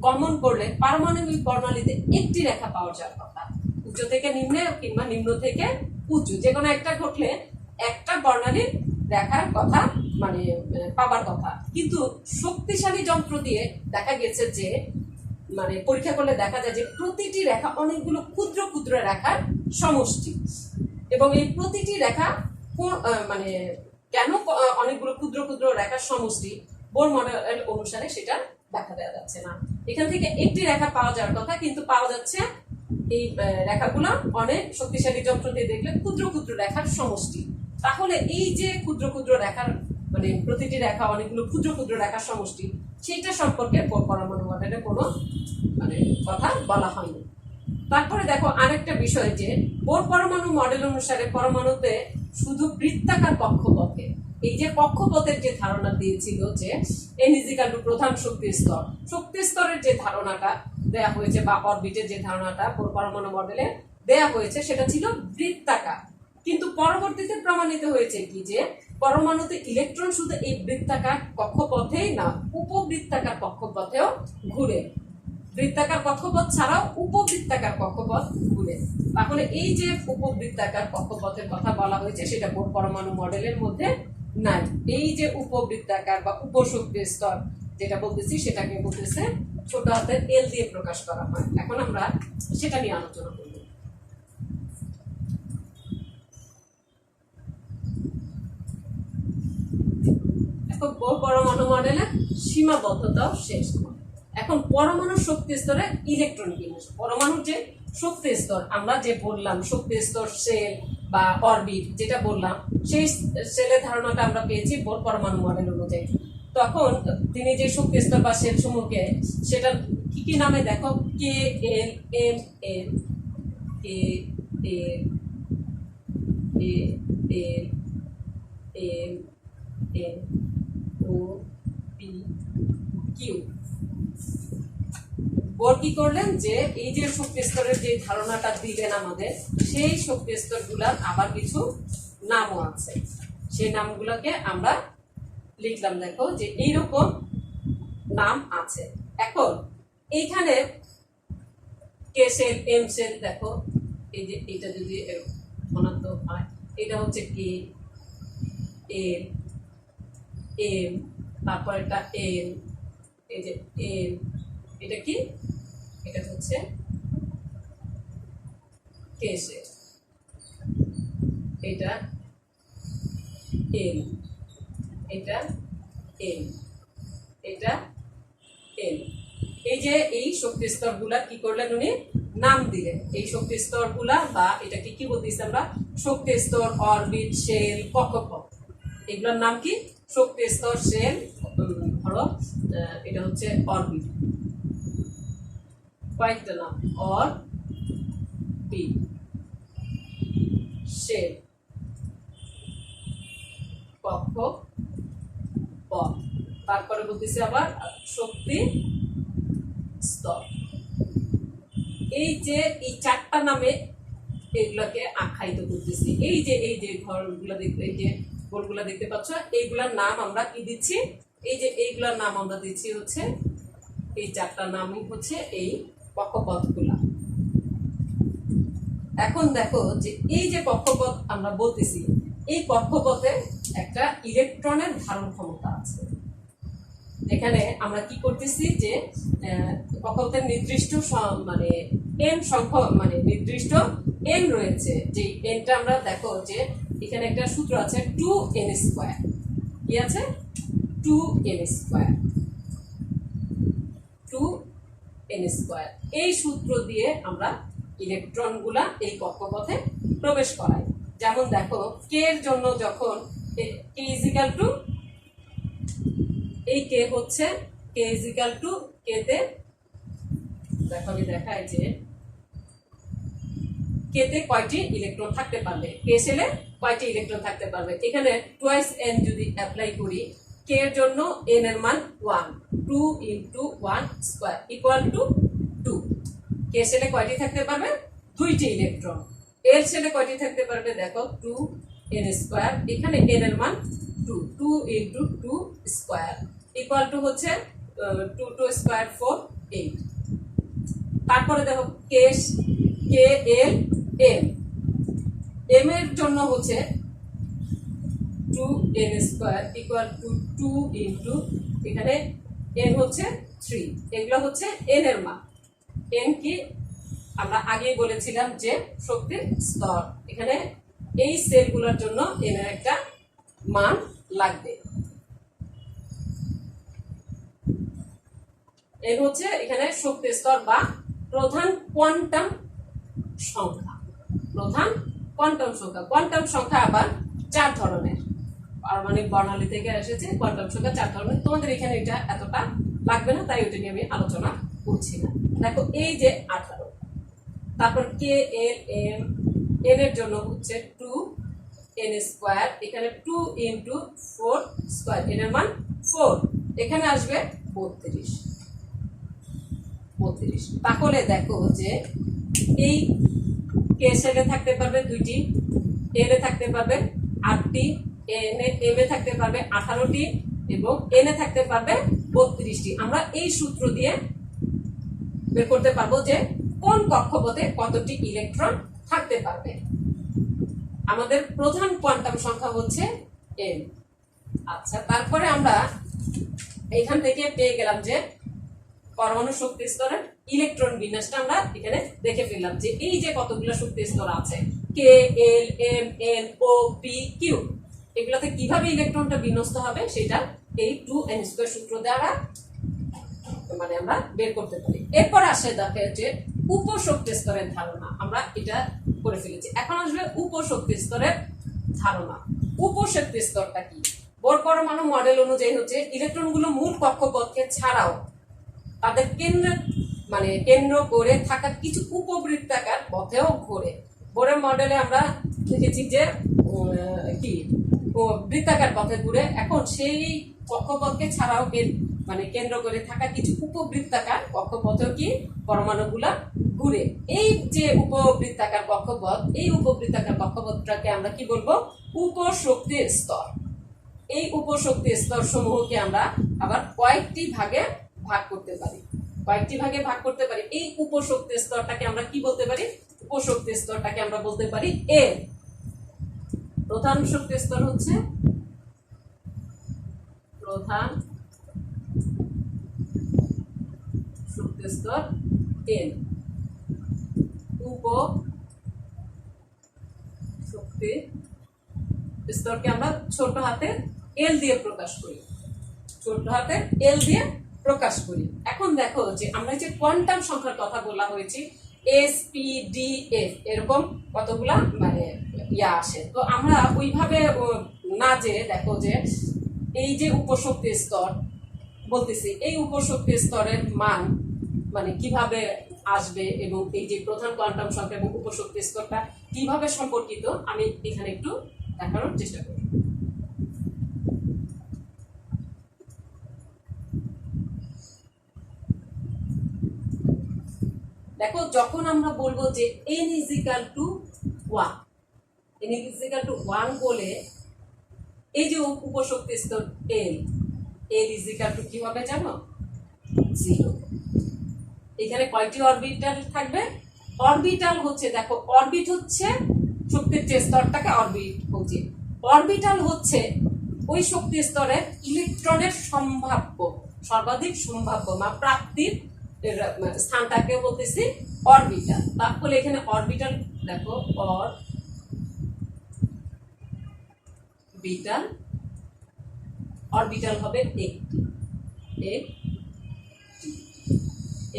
গমন করলে পারমাণবিক বর্ণালীতে একটি রেখা পাওয়া যাওয়ার কথা। উচ্চ থেকে নিম্নে কিংবা নিম্ন থেকে উচ্চ, যে কোনো একটা ঘটলে একটা বর্ণালীর রেখার কথা মানে পাবার কথা। কিন্তু শক্তিশালী যন্ত্র দিয়ে দেখা গেছে যে মানে পরীক্ষা করলে দেখা যায় যে প্রতিটি রেখা অনেকগুলো ক্ষুদ্র ক্ষুদ্র রেখার সমষ্টি, এবং এই প্রতিটি রেখা মানে কেন অনেকগুলো ক্ষুদ্র ক্ষুদ্র রেখার সমষ্টি বোর মডেল অনুসারে সেটা দেখা দেওয়া যাচ্ছে না। এখান থেকে একটি রেখা পাওয়া যাওয়ার কথা, কিন্তু পাওয়া যাচ্ছে এই রেখাগুলো অনেক শক্তিশালী যন্ত্র দিয়ে দেখলে ক্ষুদ্র ক্ষুদ্র রেখার সমষ্টি। তাহলে এই যে ক্ষুদ্র ক্ষুদ্র রেখার মানে প্রতিটি রেখা অনেকগুলো ক্ষুদ্র ক্ষুদ্র রেখার সমষ্টি, সেইটা সম্পর্কে পরমাণু মডেলে কোনো মানে কথা বলা হয়নি। তারপরে দেখো আরেকটা বিষয় যে বোর পরমাণু মডেল অনুসারে পরমাণুতে শুধু বৃত্তাকার কক্ষপথে, এই যে কক্ষপথের যে ধারণা দিয়েছিল যে n = প্রধান শক্তি স্তরের যে ধারণাটা দেয়া হয়েছে বা অরবিটের যে ধারণাটা বোর পরমাণু মডেলে দেয়া হয়েছে সেটা ছিল বৃত্তাকার। কিন্তু পরবর্তীতে প্রমাণিত হয়েছে কি যে পরমাণুতে ইলেকট্রন শুধু এই বৃত্তাকার কক্ষপথেই না, উপবৃত্তাকার কক্ষপথেও ঘুরে। বৃত্তাকার কক্ষপথ ছাড়াও উপবৃত্তাকার কক্ষপথ ঘুরে। তাহলে এই যে উপবৃত্তাকার কক্ষপথের কথা বলা হয়েছে সেটা বোর পরমাণু মডেলের মধ্যে নাই। এই যে উপবৃত্তাকার বা উপশক্তি স্তর যেটা বলতেছি সেটাকে বলতেছে ছোট হাতের এল দিয়ে প্রকাশ করা হয়। এখন আমরা সেটা নিয়ে আলোচনা করব। এখন বোর পরমাণু মডেলের সীমাবদ্ধতাও শেষ। এখন পরমাণু শক্তি স্তরে ইলেকট্রন বিন্যাস, পরমাণুর যে শক্তি স্তর আমরা যে বললাম শক্তি স্তর সেল বা অরবিট যেটা বললাম, সেই সেলের ধারণাটা আমরা পেয়েছি বোর পরমাণু মডেল অনুযায়ী। তখন তিনি যে শক্তি স্তর বা সেল সমূহকে সেটা কি কি নামে দেখো, K L M L K L L M N O P Q. Bohr কি করলেন যে এই যে শক্তি স্তরের যে ধারণাটা দিলেন আমাদের, সেই শক্তি স্তরগুলার আবার কিছু নামও আছে, সেই নামগুলোকে আমরা লিখলাম। দেখো যে এইরকম নাম আছে। এখন এইখানে কে সেল এম সেল, দেখো এই যে এটা যদি ধনাত্মক হয় এটা হচ্ছে কে এল এম, তারপর একটা এল, এই যে এল, এটা কি, এটা হচ্ছে কে সেল, এটা এল, এটা এল, এটা এল। এই যে এই শক্তি স্তরগুলা কি করলেন উনি নাম দিলেন। এই শক্তি স্তরগুলা বা এটাকে কি বলতেছি আমরা শক্তি স্তর, অরবিট, সেল, কক্ষপথ, এগুলোর নাম কি শক্তি স্তর, সেল, ধরো এটা হচ্ছে অরবিট, কয়েকটা নাম অরবিট, সেল, কক্ষপথ, তারপরে বলতেছি আবার শক্তি স্তর। এই যে এই চারটা নামে এগুলাকে আখ্যায়িত করতেছি। এই যে ঘরগুলো দেখতে, এই যে গোলগুলা দেখতে পাচ্ছ, এইগুলার নাম আমরা কি দিচ্ছি, এই যে এইগুলার নাম আমরা দিচ্ছি হচ্ছে এই চারটা নামই হচ্ছে এই কক্ষপথগুলা। এখন দেখো যে এই যে কক্ষপথ আমরা বলতেছি, এই কক্ষপথে একটা ইলেকট্রনের ধারণ ক্ষমতা আছে। এখানে আমরা কি করতেছি যে কক্ষপথের নির্দিষ্ট মানে এন সংখ্যক মানে নির্দিষ্ট এন রয়েছে, যে এনটা আমরা দেখো যে এখানে একটা সূত্র আছে 2n²। কি আছে? 2n²। 2n²। এই সূত্র দিয়ে আমরা ইলেকট্রনগুলা এই কক্ষপথে প্রবেশ করাই। যেমন দেখো কে এর জন্য যখন কে ইজিক্যাল টু এই কে হচ্ছে কে ইজিক্যাল টু কে তে, দেখো আমি দেখাই যে কে তে কয়টি ইলেকট্রন থাকতে পারবে, কে সেলে কয়টি ইলেকট্রন থাকতে পারবে। এখানে টুয়াইস এন যদি অ্যাপ্লাই করি, কে এর জন্য এন এর মান 1, 2 × 1² = 2। কে সেলে কয়টি থাকতে পারবে? 2টি ইলেকট্রন। এল সেলে কয়টি থাকতে পারবে? দেখো 2n²। এখানে এন এর মান 2, 2 × 2² = হচ্ছে 2, 2² 4, 8। তারপরে দেখো কে এল এম, এম এর জন্য হচ্ছে 2n² = 2 × এখানে n হচ্ছে 3। এগুলো হচ্ছে n এর মান। n কি আমরা আগেই বলেছিলাম যে শক্তির স্তর। এখানে এই সেলগুলোর জন্য n এর একটা মান লাগবে। n হচ্ছে এখানে শক্তির স্তর বা প্রধান কোয়ান্টাম সংখ্যা। প্রধান কোয়ান্টাম সংখ্যা। কোয়ান্টাম সংখ্যা আবার 4 ধরনের। পারমাণবিক বর্ণালী থেকে এসেছে কোয়ান্টাম সংখ্যা 4 ধরনের। তোমাদের এখানে এটা এতটা লাগবে না, তাই ওটা নিয়ে আমি আলোচনা করছি না। দেখো এই যে 18, তারপর কে এল এম, এন এর জন্য হচ্ছে 2n²। এখানে 2 × 4², এন এর মান 4। এখানে আসবে 32। তাহলে দেখো যে এই কে সেলে থাকতে পারবে 2টি, এল এ থাকতে পারবে 8টি, এম এ থাকতে পারবে 18টি এবং এন এ থাকতে পারবে 32টি। আমরা এই সূত্র দিয়ে বের করতে পারবো যে কোন কক্ষপথে কতটি ইলেকট্রন থাকতে পারবে। আমাদের প্রধান কোয়ান্টাম সংখ্যা হচ্ছে n। আচ্ছা, তারপরে আমরা এখান থেকে পেয়ে গেলাম যে পরমাণু শক্তি স্তরের ইলেকট্রন বিন্যাসটা আমরা এখানে দেখে ফেললাম যে এই যে কতগুলো শক্তি স্তর আছে K L M N O P Q, এগুলোতে কিভাবে ইলেকট্রনটা বিন্যস্ত হবে সেটা এই 2n² সূত্র দ্বারা মানে আমরা বের করতে পারি। এরপর আসে দেখে যে উপশক্তি স্তরের ধারণা। আমরা এটা করে ফেলেছি। এখন আসবে উপশক্তি স্তরের ধারণা। উপশক্তি স্তরটা কি? বোর পরমাণু মডেল অনুযায়ী হচ্ছে ইলেকট্রনগুলো মূল কক্ষপথকে ছাড়াও তাদের কেন্দ্র করে থাকা কিছু উপবৃত্তাকার পথেও ঘোরে। বোরের মডেলে আমরা দেখেছি যে কি বৃত্তাকার পথে ঘুরে। এখন সেই কক্ষপথকে ছাড়াও কেন্দ্র করে থাকা কিছু উপবৃত্তাকার কক্ষপথেও কি পরমাণুগুলা ঘুরে। এই যে উপবৃত্তাকার কক্ষপথ, এই উপবৃত্তাকার কক্ষপথটাকে আমরা কি বলবো? উপশক্তি স্তর। এই উপশক্তি স্তর সমূহকে আমরা আবার কয়েকটি ভাগে ভাগ করতে পারি। এই উপশক্তি স্তরটাকে আমরা কি বলতে পারি? উপশক্তি স্তরটাকে আমরা বলতে পারি এ। প্রধান শক্তি স্তর হচ্ছে প্রধান শক্তি স্তর এন। উপশক্তি স্তরকে আমরা ছোট হাতে এল দিয়ে প্রকাশ করি। এখন দেখো যে আমরা যে কোয়ান্টাম সংখ্যার কথা বলা হয়েছে SPDF, এরকম কতগুলা আসে। তো আমরা ওইভাবে না যে দেখো যে এই যে উপশক্তি স্তর বলতেছি, এই উপশক্তি স্তরের মান কিভাবে আসবে এবং এই যে প্রধান কোয়ান্টাম সংখ্যা এবং উপশক্তি স্তরটা কিভাবে সম্পর্কিত আমি এখানে একটু দেখানোর চেষ্টা করি। দেখো যখন আমরা বলবো যে n = 1 বলে এই যে উপশক্তি স্তর l = কি হবে জানো? 0। এখানে কয়টি অরবিটাল থাকবে? অরবিটাল হচ্ছে দেখো অরবিট হচ্ছে শক্তির যে স্তরটাকে অরবিট বলছি। অরবিটাল হচ্ছে ওই শক্তি স্তরের ইলেকট্রনের সম্ভাব্য, সর্বাধিক সম্ভাব্য বা প্রাপ্তির স্থানটাকে বলতেছি অরবিটাল। তাহলে এখানে অরবিটাল দেখো, অরবিটাল, অরবিটাল হবে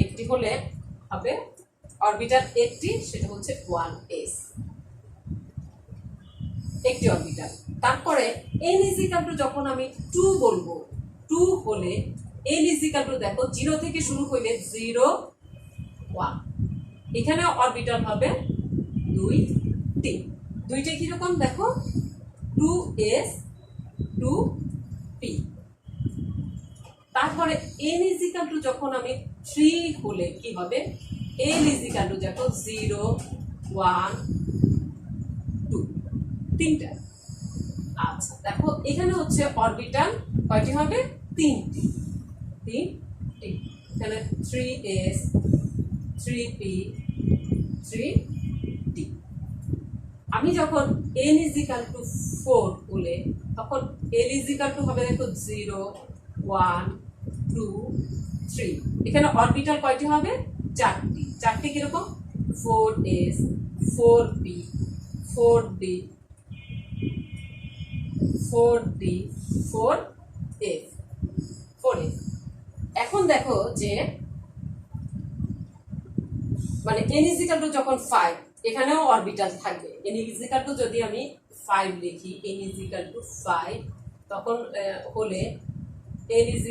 একটি হলে হবে অরবিটাল একটি, সেটা হচ্ছে 1s, একটি অরবিটাল। তারপরে n = যখন আমি 2 বলবো, 2 হলে n = দেখো 0 থেকে শুরু হইলে 0 1, এখানে অরবিটাল হবে 2 3, দুইটা কিরকম দেখো 2s 2p। তারপরে n = যখন আমি 3 হলে কি হবে, n = দেখো 0 1 2, তিনটা। আচ্ছা দেখো এখানে হচ্ছে অরবিটাল কয়টি হবে, তিনটি, এখানে 3s 3p 3d। আমি যখন n = 4 বলে তখন l = হবে দেখো 0 1 2 3, এখানে অরবিটাল কয়টি হবে, চারটি। চারটি কিরকম 4s 4p 4d 4d 4f 4f। এখন দেখো যে মানে n = যখন 5, এখানেও অরবিটাল থাকবে। n = যদি আমি 5 লিখি, n = 5 তখন হলে n =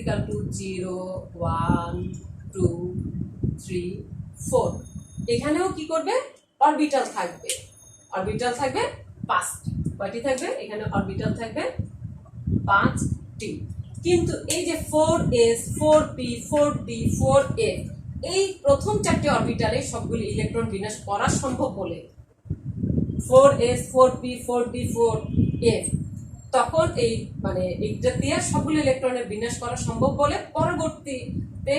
0 1 2 3 4, এখানেও কি করবে, অরবিটাল থাকবে। অরবিটাল থাকবে 5টি। কয়টি থাকবে, এখানে অরবিটাল থাকবে 5টি। কিন্তু এই যে 4s 4p 4d 4f, এই প্রথম চারটি অরবিটালে সবগুলি ইলেকট্রন বিন্যাস করা সম্ভব বলে 4s 4p 4d 4f, তখন এই মানে এইটা দিয়ে সবগুলো ইলেকট্রনের বিন্যাস করা সম্ভব বলে পরবর্তীতে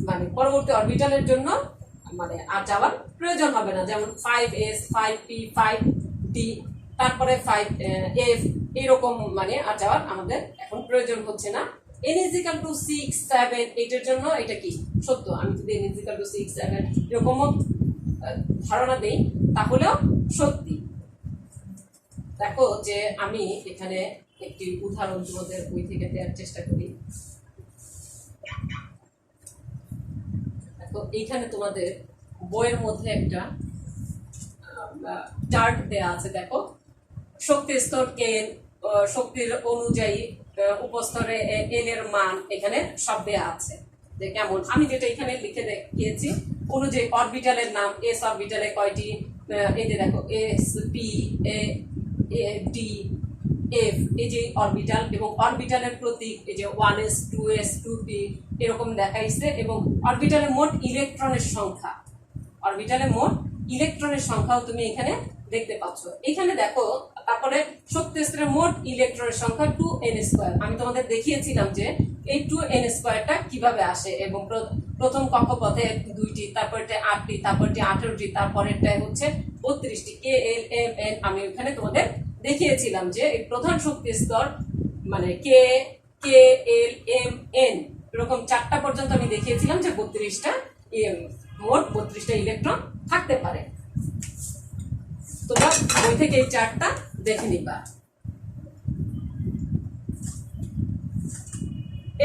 মানে পরবর্তী অরবিটালের জন্য মানে আর যাওয়ার প্রয়োজন হবে না। যেমন 5s 5p 5d তারপরে 5f, এরকম মানে আর যাওয়ার আমাদের এখন প্রয়োজন হচ্ছে না। n = 6 7, এটার জন্য এটা কি সত্য। আমি যদি n = 6 7 এরকম ধারণা দেই তাহলেও সত্যি। দেখো যে আমি এখানে একটি উদাহরণ তোমাদের বই থেকে দেওয়ার চেষ্টা করি। দেখো এইখানে তোমাদের বইয়ের মধ্যে একটা চার্ট দেয়া আছে। দেখো শক্তি স্তর n, শক্তির অনুযায়ী উপস্তরে n এর মান এখানে সব দেয়া আছে যে কেমন। আমি যেটা এখানে লিখে দেখিয়েছি অনুযায়ী অরবিটালের নাম, s অরবিটালে কয়টি, এই যে দেখো s p d f, এই যে অরবিটাল এবং অরবিটালের প্রতীক এই যে 1s 2s 2p এরকম দেখাইছে, এবং অরবিটালের মোট ইলেকট্রনের সংখ্যা, অরবিটালের মোট ইলেকট্রনের সংখ্যাও তুমি এখানে দেখতে পাচ্ছ। এখানে দেখো তারপরে শক্তি স্তরের মোট ইলেকট্রনের সংখ্যা 2n²। আমি তোমাদের দেখিয়েছিলাম যে এই 2n² কিভাবে আসে, এবং প্রথম কক্ষপথে 2টি, তারপরটা 8টি, তারপরটি 18টি, তারপরেরটা হচ্ছে 32টি k l m n। আমি ওখানে তোমাদের দেখিয়েছিলাম যে এই প্রধান শক্তি স্তর মানে k l m n এরকম 4টা পর্যন্ত আমি দেখিয়েছিলাম যে 32টা মোট 32টা ইলেকট্রন থাকতে পারে। তোমরা বই থেকে এই চার্টটা দেখে নিবা।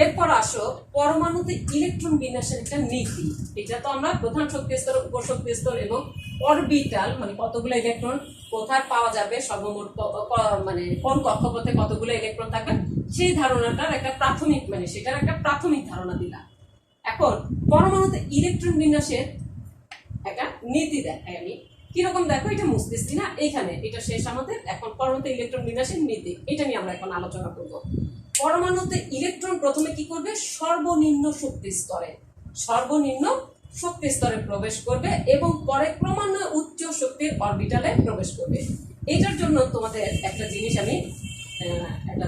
এরপর আসো পরমাণুতে ইলেকট্রন বিন্যাসের একটা নীতি। এটা তো আমরা প্রধান শক্তি স্তর, উপশক্তি স্তর এবং অরবিটাল মানে কতগুলো ইলেকট্রন কোথায় পাওয়া যাবে, সর্বমোট মানে কোন কক্ষপথে কতগুলো ইলেকট্রন থাকবে সেই ধারণাটার একটা প্রাথমিক মানে সেটার একটা প্রাথমিক ধারণা দিলাম। এখন পরমাণুতে ইলেকট্রন বিন্যাসের একটা নীতি দেখাই আমি। কিরকম দেখো, এটা মুছতেছি না, এইখানে এটা শেষ আমাদের। এখন পরমাণুতে ইলেকট্রন বিন্যাসের নীতি, এটা নিয়ে আমরা এখন আলোচনা করব। পরমাণুতে ইলেকট্রন প্রথমে কি করবে, সর্বনিম্ন শক্তি স্তরে প্রবেশ করবে এবং পরে ক্রমান্বয়ে উচ্চ শক্তির অরবিটালে প্রবেশ করবে। এটার জন্য তোমাদের একটা জিনিস আমি একটা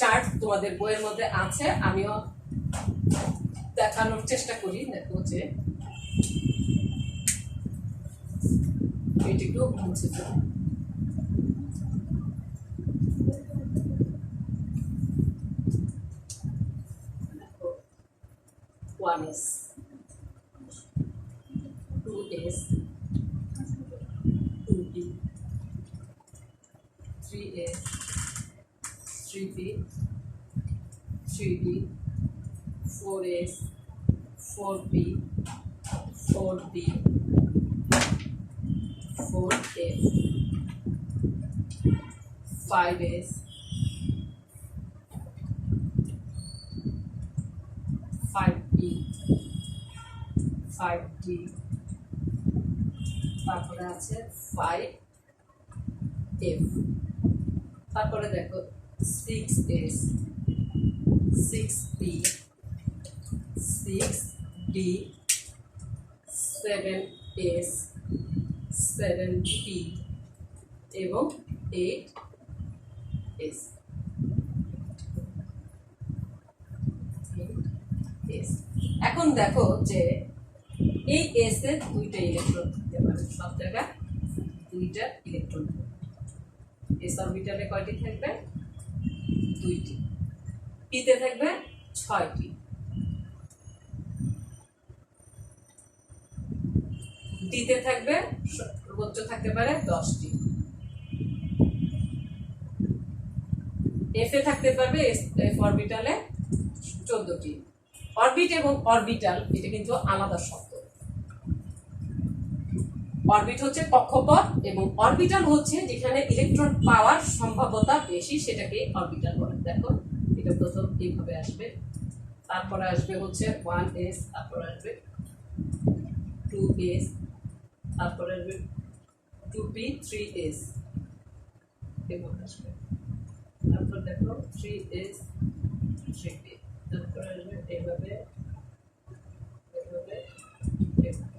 চার্ট তোমাদের বইয়ের মধ্যে আছে, আমিও দেখানোর চেষ্টা করি। দেখো যে একটু মুছে 1s, 2s, 2p, 3s, 3p, 3d, 4s, 4p, 4d, 4f, 5s, 5p, 5d, তারপরে আছে 5f, তারপরে দেখো 6s, 6p, 6d, 7s, 7p এবং 8s। এখন দেখো যে এই এস এর দুইটা ইলেকট্রন থাকতে পারে, সব জায়গায় দুইটা ইলেকট্রন। এস অরবিটালে কয়টি থাকবে? দুইটি। পিতে থাকবে 6টি। ডিতে থাকবে সর্বোচ্চ থাকতে পারে 10টি। এফ এ থাকতে পারবে এফ অরবিটালে 14টি। অরবিট এবং অরবিটাল এটা কিন্তু আলাদা শব্দ। অরবিট হচ্ছে কক্ষপথ এবং অরবিটাল হচ্ছে যেখানে ইলেকট্রন পাওয়ার সম্ভাব্যতা বেশি, সেটাকে অরবিটাল বলে। দেখো এটা প্রথম এইভাবে আসবে, তারপরে আসবে হচ্ছে 1s, তারপরে আসবে 2s, তারপরে আসবে 2p, 3s এভাবে আসবে। তারপর দেখো 3s, 3p, তারপরে আসবে এইভাবে, এইভাবে, এইভাবে।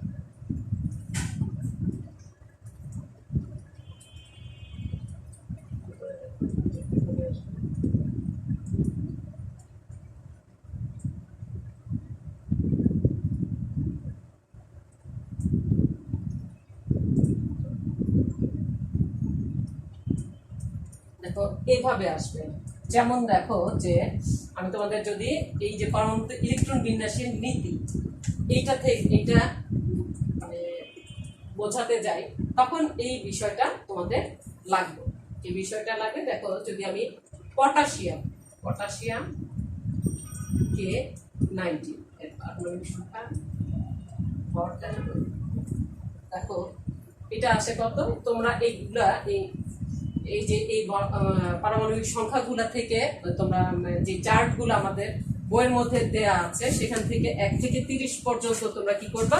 দেখো এইভাবে আসবে। যেমন দেখো যে আমি তোমাদের যদি এই যে পরমাণুতে ইলেকট্রন বিন্যাসের নীতি এইটা থেকে এইটা মানে বোঝাতে যাই, তখন এই বিষয়টা তোমাদের লাগবে। এই বিষয়টা লাগবে। দেখো যদি আমি পটাশিয়াম, পটাশিয়াম কে 90 এর পারমাণবিক সংখ্যা, দেখো এটা আসে কত? তোমরা এইগুলা এই যে এই পারমাণবিক সংখ্যাগুলা থেকে তোমরা যে চার্টগুলো আমাদের বইয়ের মধ্যে দেয়া আছে সেখান থেকে 1 থেকে 30 পর্যন্ত তোমরা কি করবা?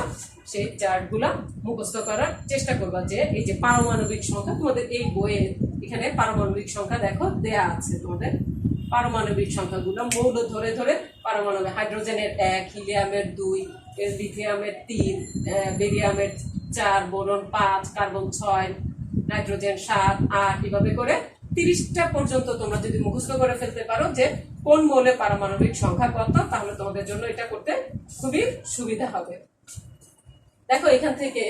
সেই চার্টগুলা মুখস্থ করার চেষ্টা করবা। যে এই যে পারমাণবিক সংখ্যা তোমাদের এই বইয়ে এখানে পারমাণবিক সংখ্যা দেখো দেয়া আছে। তোমাদের পারমাণবিক সংখ্যাগুলো মৌল ধরে ধরে পারমাণবিক হাইড্রোজেনের 1, হিলিয়ামের 2, লিথিয়ামের 3, বেরিয়ামের 4, বোরন 5, কার্বন 6, নাইট্রোজেন 7, 8 এভাবে করে 30টা পর্যন্ত তোমরা যদি মুখস্থ করে ফেলতে পারো যে কোন মৌলের পারমাণবিক সংখ্যা কত, তাহলে তোমাদের জন্য এটা করতে খুবই সুবিধা হবে। দেখো এখান থেকে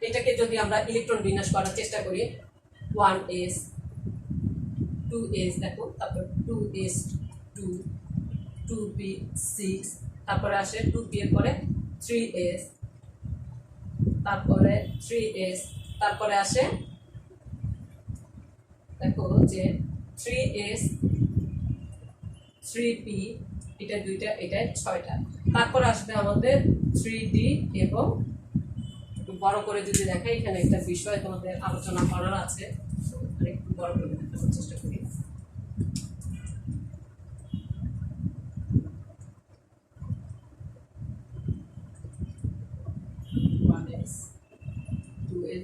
এটাকে যদি আমরা ইলেকট্রন বিন্যাস করার চেষ্টা করি, 1s, 2s, দেখো তারপর 2s, 2, 2p, 6, তারপরে আসে 2p এর পরে 3s, তারপরে 3s, তারপরে আসে দেখো যে 3s, 3p, এটা দুইটা, এটা 6টা। তারপর আসবে আমাদের 3d এবং একটু বড় করে যদি দেখাই, এখানে একটা বিষয় তোমাদের আলোচনা করার আছে, একটু বড় করে দেখানোর চেষ্টা করি।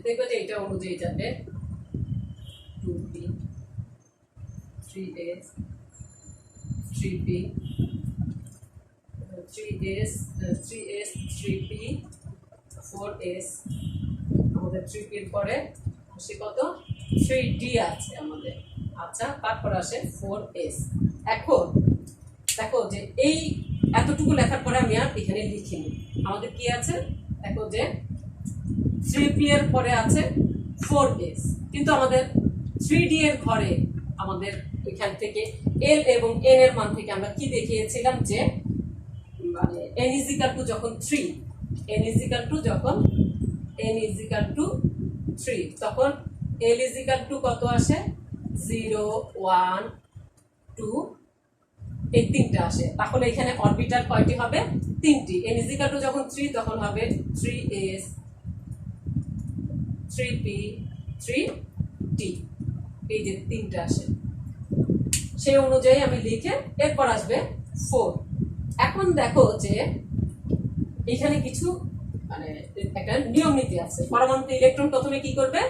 দেখবে যে এটা অনুযায়ী যাবে 2p, 3s, 3p, 3s, 3s, 3p, 4s, আমাদের 3p এর পরে আসে কত? 3d আছে আমাদের। আচ্ছা, তারপর আসে 4s। এখন দেখো যে এই এতটুকু লেখার পরে আমি আর এখানে লিখিনি। আমাদের কি আছে? দেখো যে 3p এর পরে আছে 4s, কিন্তু আমাদের 3d এর ঘরে আমাদের এখান থেকে l এবং n এর মান থেকে আমরা কি দেখিয়েছিলাম যে মানে n is equal to যখন 3, n is equal to যখন n is equal to 3 তখন l is equal to কত আসে 0 1 2 এই তিনটা আসে। তাহলে এখানে অরবিটাল কয়টি হবে তিনটি। n is equal to যখন 3 তখন হবে 3s 3p 3d এই যে তিনটা আসে সেই অনুযায়ী আমি লিখে এরপর আসবে 4। এখন দেখো যে এখানে কিছু মানে একটা নিয়ম নীতি আছে। পরমাণুতে ইলেকট্রন প্রথমে কি করবে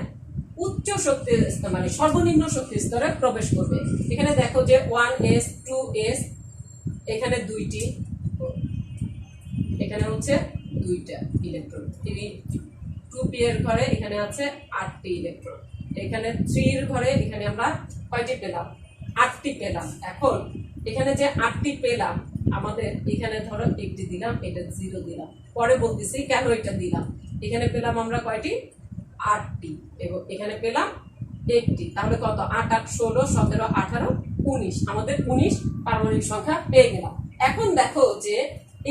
উচ্চ শক্তি মানে সর্বনিম্ন শক্তি স্তরে প্রবেশ করবে। এখানে দেখো যে 1s 2s এখানে দুইটি, এখানে হচ্ছে দুইটা ইলেকট্রন। এই 2p এর ঘরে এখানে আছে 8টি ইলেকট্রন, এখানে 3 এর ঘরে এখানে আমরা কয়টি পেলাম 8টি পেলাম। এখন এখানে যে 8টি পেলাম আমাদের এখানে ধরো একটি দিলাম, এটা 0 দিলাম, পরে বলতেছি কেন এটা দিলাম। এখানে পেলাম আমরা কয়টি 8টি এবং এখানে পেলাম একটি, তাহলে কত 8 8 16 17 18 19 আমাদের 19 পারমাণবিক সংখ্যা পেয়ে গেলাম। এখন দেখো যে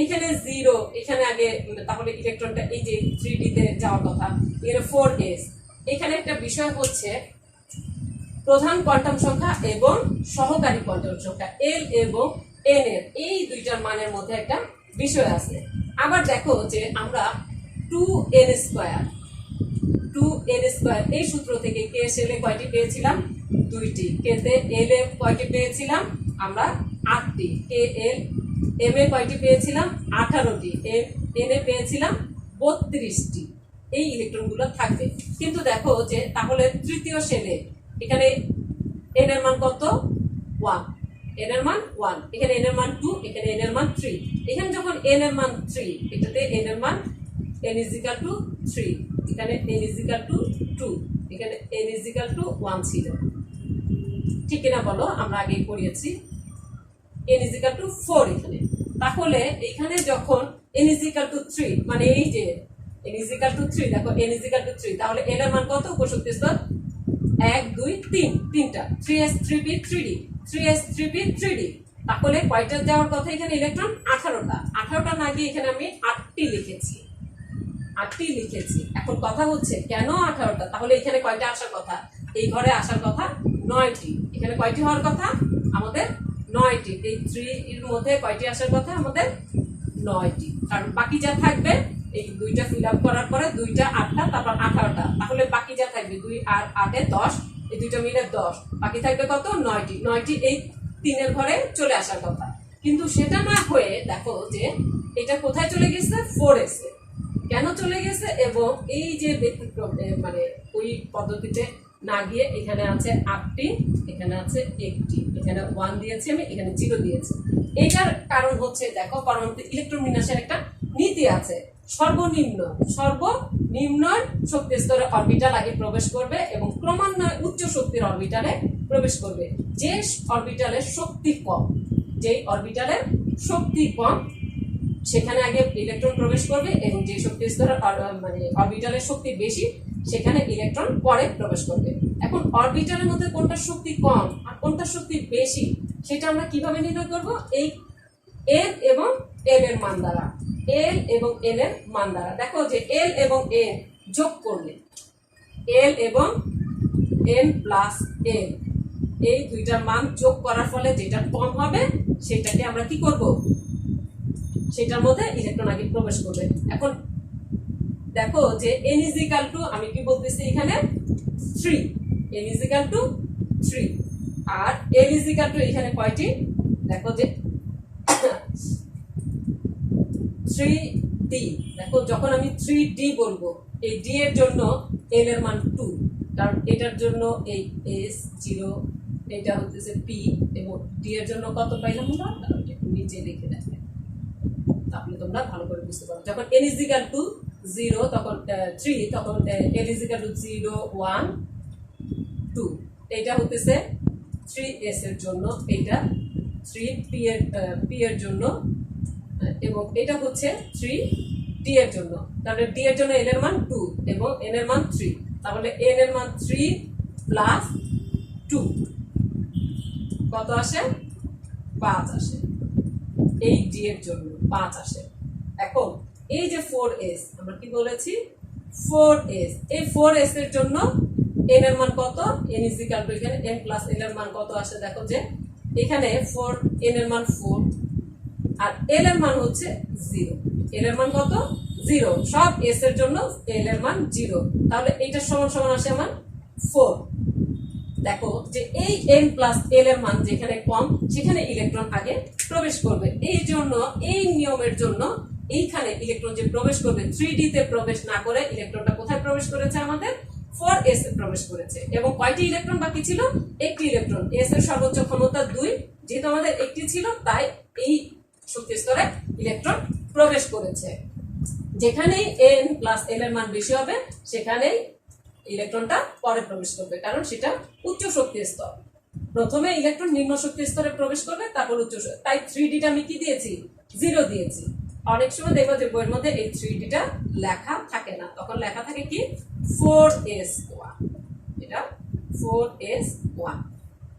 এখানে 0 এখানে আগে তাহলে ইলেকট্রনটা এই যে 3d তে যাওয়ার কথা, এর 4s। এখানে একটা বিষয় হচ্ছে প্রধান কোয়ান্টাম সংখ্যা এবং সহকারী কোয়ান্টাম সংখ্যা l এবং n এর এই দুইটার মানের মধ্যে একটা বিষয় আছে। আবার দেখো যে আমরা 2n² এই সূত্র থেকে কে এল এ কয়টি পেয়েছিলাম দুইটি, কে তে l এ কয়টি পেয়েছিলাম আমরা 8টি, কে এল m এ কয়টি পেয়েছিলাম 18টি, n এ পেয়েছিলাম 32টি। এই ইলেকট্রনগুলো থাকবে। কিন্তু দেখো যে তাহলে তৃতীয় শেলে এখানে n এর মান কত 1, n এর মান 1, এখানে n এর মান 2, এখানে n এর মান 3। এখানে যখন n এর মান 3 এটাতে n এর মান n is equal to 3, এখানে n is equal to 2, এখানে n is equal to 1 ছিল। ঠিক কিনা বলো, আমরা আগে পড়িয়েছি n is equal to 4 এখানে। তাহলে এখানে যখন n is equal to 3 মানে এই যে n is equal to 3 দেখো n is equal to 3 তাহলে n এর মান কত উপশক্তি স্তর 1 2 3 তিনটা 3s 3p 3d 3s 3p 3d। তাহলে কয়টা যাওয়ার কথা এখানে ইলেকট্রন 18টা। 18টা না গিয়ে এখানে আমি 8টি লিখেছি। এখন কথা হচ্ছে কেন 18টা, তাহলে এখানে কয়টা আসার কথা এই ঘরে আসার কথা 9টি, এখানে কয়টি হওয়ার কথা আমাদের 9টি। এই 3 এর মধ্যে কয়টি আসার কথা আমাদের 9টি, কারণ বাকি যা থাকবে এই দুইটা ফিল আপ করার পরে দুইটা 8টা তারপর 18টা, তাহলে বাকি যা থাকবে 2 আর 8 এ 10, এই দুইটা মিলে 10, বাকি থাকবে কত 9টি এই 3 এর ঘরে চলে আসার কথা। কিন্তু সেটা না হয়ে দেখো যে এটা কোথায় চলে গেছে 4s এ। কেন চলে গেছে এবং এই যে ব্যতিক্রম মানে ওই পদ্ধতিতে না গিয়ে এখানে আছে 8টি, এখানে আছে 1টি, এখানে 1 দিয়েছি আমি, এখানে 0 দিয়েছি। এটার কারণ হচ্ছে দেখো পরমাণুতে ইলেকট্রন বিন্যাসের একটা নীতি আছে। সর্বনিম্ন শক্তি স্তরে অরবিটাল আগে প্রবেশ করবে এবং ক্রমান্বয়ে উচ্চ শক্তির অরবিটালে প্রবেশ করবে। যে অরবিটালের শক্তি কম, সেখানে আগে ইলেকট্রন প্রবেশ করবে এবং যে শক্তি স্তরে মানে অরবিটালের শক্তি বেশি সেখানে ইলেকট্রন পরে প্রবেশ করবে। এখন অরবিটালের মধ্যে কোনটা শক্তি কম আর কোনটা শক্তি বেশি সেটা আমরা কিভাবে নির্ণয় করব এই n এবং l এর মান দ্বারা। l এবং n এর মান দ্বারা দেখো যে l এবং n যোগ করলে l এবং n প্লাস l এই দুইটার মান যোগ করার ফলে যেটা কম হবে সেটাকে আমরা কি করব সেটার মধ্যে ইলেকট্রন আগে প্রবেশ করবে। এখন দেখো যে n is equal to আমি কি বলতেছি এখানে 3, n is equal to 3 R l is equal to এখানে কয়টি দেখো যে 3d। দেখো যখন আমি 3d বলবো এই d এর জন্য l এর মান 2, কারণ এটার জন্য এই s 0, এটা হচ্ছে p এবং d এর জন্য কত পাইলাম আমরা নিচে লিখে দেখো তাহলে তোমরা ভালো করে বুঝতে পারো। যখন n is equal to 0 তখন 3 তখন l is equal to 0 1 2, এটা হচ্ছে 3s এর জন্য, এটা 3p এর জন্য এবং এটা হচ্ছে 3d এর জন্য। তাহলে d এর জন্য l এর মান 2 এবং n এর মান 3, তাহলে n এর মান 3 প্লাস 2 কত আসে 5 আসে। এই ডি এর জন্য 5 আসে। এখন এই যে 4s আমরা কি বলেছি 4s, এই 4s এর জন্য n এর মান কত, n ইজ ইকুয়াল টু এখানে n প্লাস l এর মান কত আসে দেখো যে এখানে 4 n এর মান 4 আর l এর মান হচ্ছে 0, l এর মান কত 0, সব s এর জন্য l এর মান 0, তাহলে এইটা সমান সমান আসে আমার 4। দেখো যে এই n প্লাস l এর মান যেখানে কম সেখানে ইলেকট্রন আগে প্রবেশ করবে, এই জন্য এই নিয়মের জন্য এইখানে ইলেকট্রন যে প্রবেশ করবে 3d তে প্রবেশ না করে ইলেকট্রনটা কোথায় প্রবেশ করেছে আমাদের 4s এ প্রবেশ করেছে। এবং কয়টি ইলেকট্রন বাকি ছিল, একটি ইলেকট্রন, s এর সর্বোচ্চ ক্ষমতা 2, যেহেতু আমাদের একটি ছিল তাই এই শক্তি স্তরে ইলেকট্রন প্রবেশ করেছে। যেখানেই n প্লাস l এর মান বেশি হবে সেখানেই ইলেকট্রনটা পরে প্রবেশ করবে, কারণ সেটা উচ্চ শক্তির স্তর। প্রথমে ইলেকট্রন নিম্ন শক্তির স্তরে প্রবেশ করবে, তারপর উচ্চ, তাই 3d টা আমি কি দিয়েছি 0 দিয়েছি। অনেক সময় দেখবো যে বইয়ের মধ্যে এই 3d টা লেখা থাকে না, তখন লেখা থাকে কি 4s1, এটা 4s1।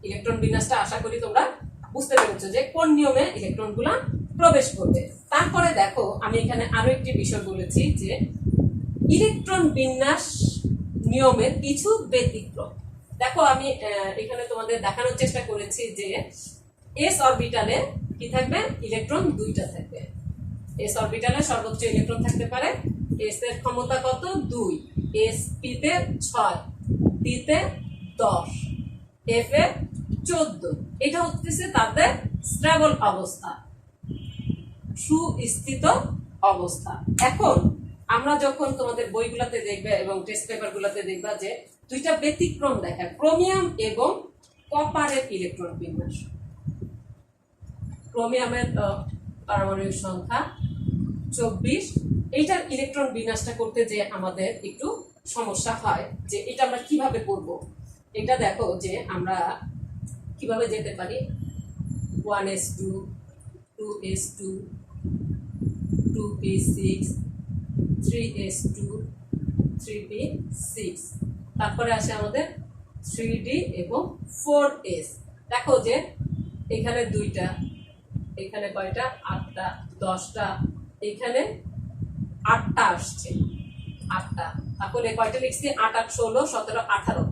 ইলেকট্রন বিন্যাসটা আশা করি তোমরা বুঝতে পেরেছো যে কোন নিয়মে ইলেকট্রনগুলো প্রবেশ করবে। তারপরে দেখো আমি এখানে আরো একটি বিষয় বলেছি যে ইলেকট্রন বিন্যাস নিয়মের কিছু ব্যতিক্রম। দেখো আমি এখানে তোমাদের দেখানোর চেষ্টা করেছি যে s অরবিটালে কি থাকবে, ইলেকট্রন 2টা থাকবে। s অরবিটালে সর্বোচ্চ ইলেকট্রন থাকতে পারে, s এর ক্ষমতা কত 2, s p তে 6, d তে 10, f এ 14। এটা হচ্ছে তাদের স্টেবল অবস্থা, সুস্থিত অবস্থা। এখন আমরা যখন তোমাদের বইগুলোতে দেখবে এবং টেস্ট পেপার গুলোতে দেখবা যে দুইটা ব্যতিক্রম দেখায়, ক্রোমিয়াম এবং কপারের ইলেকট্রন বিন্যাস। ক্রোমিয়ামের পারমাণবিক সংখ্যা 24, এইটার ইলেকট্রন বিন্যাসটা করতে যে আমাদের একটু সমস্যা হয় যে এটা আমরা কিভাবে করব। এটা দেখো যে আমরা কিভাবে যেতে পারি 1s2, 2s2, 2p6, 3s2, 3p6, তারপরে আসে আমাদের 3d এবং 4s। দেখো যে এখানে 2টা, এখানে কয়টা 8টা, 10টা, এখানে 8টা আসছে, 8টা। তারপরে কয়টা লিখছি 8 8 16 17 18,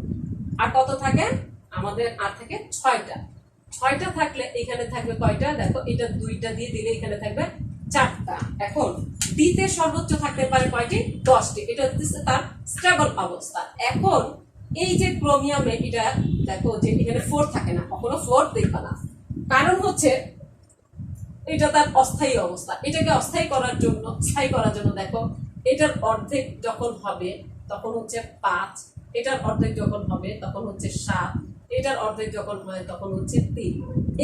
আর কত থাকে আমাদের, আর থাকে 6টা। 6টা থাকলে এখানে থাকবে কয়টা, দেখো এটা 2টা দিয়ে দিলে এখানে থাকবে 4টা। এখন ডি তে সর্বোচ্চ থাকতে পারে কয়টি, 10টি। এটা হচ্ছে তার স্টেবল অবস্থা। এখন এই যে ক্রোমিয়ামে এটা দেখো যে এখানে 4 থাকে না, কখনো 4 দেখবা না, কারণ হচ্ছে এটা তার অস্থায়ী অবস্থা। এটাকে অস্থায়ী করার জন্য, স্থায়ী করার জন্য দেখো এটার অর্ধেক যখন হবে তখন হচ্ছে 5, এটার অর্ধেক যখন হবে তখন হচ্ছে 7, এটার অর্ধেক যখন হয় তখন হচ্ছে 3।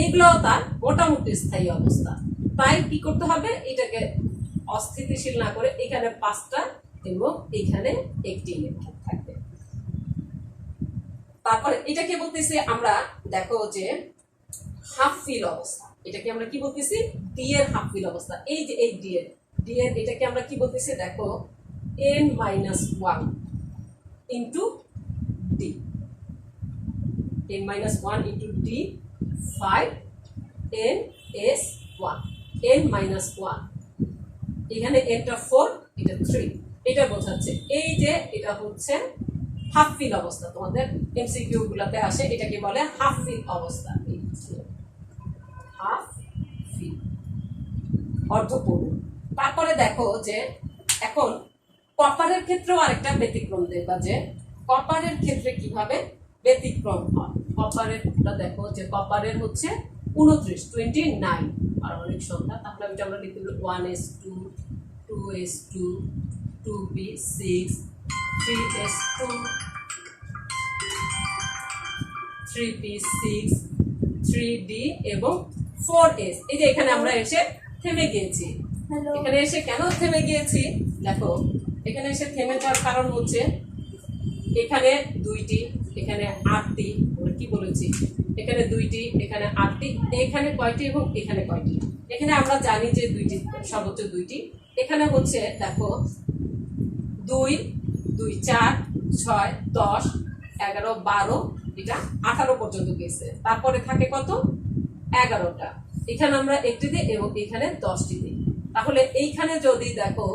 এইগুলো তার মোটামুটি স্থায়ী অবস্থা। তাই কি করতে হবে, এটাকে অস্থিতিশীল না করে এখানে 5টা এবং এখানে একটি ইলেকট্রন থাকবে। তারপরে এটাকে বলতেছি আমরা, দেখো যে হাফ ফিল অবস্থা। এটাকে আমরা কি বলতেছি, ডি এর হাফ ফিল অবস্থা। এই যে এই ডি এর এটাকে আমরা কি বলতেছি, দেখো n-1 into D, n-1 into D 5 ns1, n-1, এখানে এটা 4, এটা 3, এটা বোঝাচ্ছে এই যে এটা হচ্ছে হাফ ফিল অবস্থা। তোমাদের এমসিকিউ গুলাতে আসে, এটাকে বলে হাফ ফিল অবস্থা, হাফ ফিল, অর্ধপূর্ণ। তারপরে দেখো যে এখন কপারের ক্ষেত্রেও আরেকটা ব্যতিক্রম দেখবা যে কপারের ক্ষেত্রে কিভাবে ব্যতিক্রম হয়। কপারেরটা দেখো যে কপারের হচ্ছে 29 পারমাণবিক সংখ্যা। তাহলে এটা আমরা লিখতে পারি 1s2, 2s2, 2p6, 3s2, 3p6, 3d এবং 4s। এই যে এখানে আমরা এসে থেমে গিয়েছি। এখানে এসে কেন থেমে গিয়েছি, দেখো এখানে এসে থেমে যাওয়ার কারণ হচ্ছে এখানে 2টি, এখানে 8টি, কি বলেছি এখানে 2টি, এখানে 8টি, এখানে কয়টি এবং এখানে কয়টি। এখানে আমরা জানি যে 2টি, সর্বোচ্চ 2টি। এখানে হচ্ছে দেখো 2, 2, 4, 6, 10, 11, 12, এটা 18 পর্যন্ত গেছে। তারপরে থাকে কত, 11টা। এখানে আমরা একটি দিই এবং এখানে 10টি দিই। তাহলে এইখানে যদি দেখো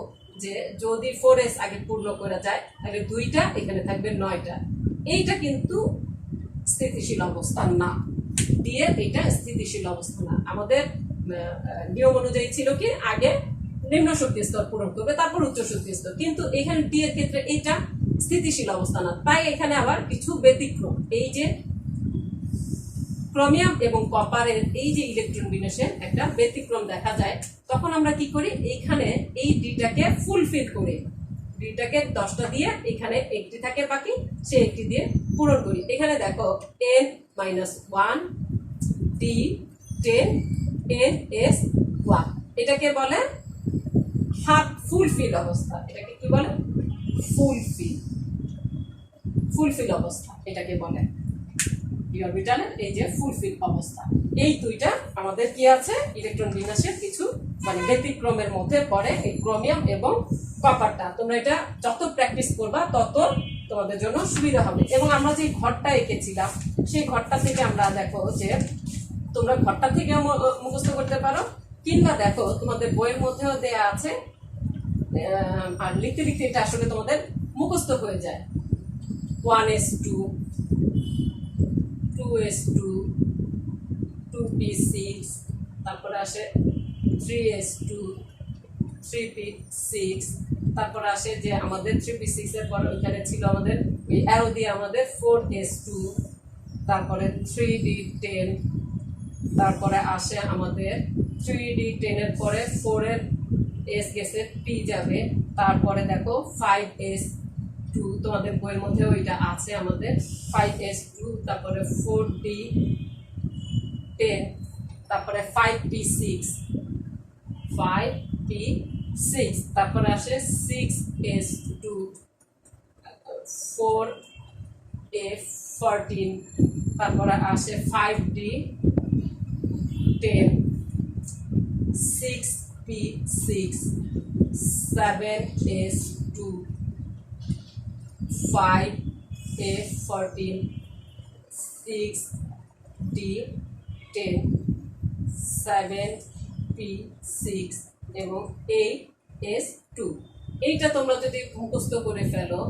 যে যদি 4s আগে পূর্ণ করা যায় তাহলে 2টা, এখানে থাকবে 9টা। এইটা কিন্তু স্থিতিশীল অবস্থা না, দিয়ে এটা স্থিতিশীল অবস্থা না। আমাদের নিয়ম অনুযায়ী ছিল কি আগে নিম্ন শক্তি স্তর পূরণ করবে তারপর উচ্চ শক্তি স্তর, কিন্তু এখানে ডি এর ক্ষেত্রে এটা স্থিতিশীল অবস্থা না, তাই এখানে আবার কিছু ব্যতিক্রম। এই যে ক্রোমিয়াম এবং কপারের এই যে ইলেকট্রন বিন্যাসে একটা ব্যতিক্রম দেখা যায়, তখন আমরা কি করি এইখানে এই ডিটাকে ফুলফিল করি, ডিটাকে 10টা দিয়ে এখানে একটি থাকে বাকি, সে একটি দিয়ে পূরণ করি। এখানে দেখো n-1 d10 ns1, এটাকে বলে হাফ ফুলফিল অবস্থা। এটাকে কি বলে? ফুলফিল অবস্থা এটাকে বলে। অরবিটালের এই যে ফুলফিল অবস্থা, এই দুইটা আমাদের কি আছে ইলেকট্রন বিন্যাসের কিছু মানে ব্যতিক্রমের মধ্যে পড়ে এই ক্রোমিয়াম এবং কপারটা। তোমরা এটা যত প্র্যাকটিস করবা তত তোমাদের জন্য সুবিধা হবে। এবং আমরা যে ঘরটা এঁকেছিলাম সেই ঘরটা থেকে আমরা দেখো যে তোমরা ঘরটা থেকে মুখস্থ করতে পারো, কিংবা দেখো তোমাদের বইয়ের মধ্যেও দেয়া আছে, আর লিখতে লিখতে এটা আসলে তোমাদের মুখস্থ হয়ে যায়। 1s2 2s2 2p6, তারপরে আসে 3s2 3p6, তারপরে আসে যে আমাদের 3p6 এর পর ওইখানে ছিল আমাদের ওই অ্যারো দিয়ে আমাদের 4s2, তারপরে 3d10, তারপরে আসে আমাদের 3d10 এর পরে 4 এর s গেছে p যাবে, তারপরে দেখো 5s2, তোমাদের বইয়ের মধ্যে ওইটা আছে আমাদের 5s2, তারপরে 4d10, তারপরে 5p6, তারপরে আসে 6s2, 4a14, তারপরে আসে 5d10, 6p6, 7s2, 5a14, 6d10, 7p6 এবং 8s2। এইটা তোমরা যদি মুখস্থ করে ফেলো,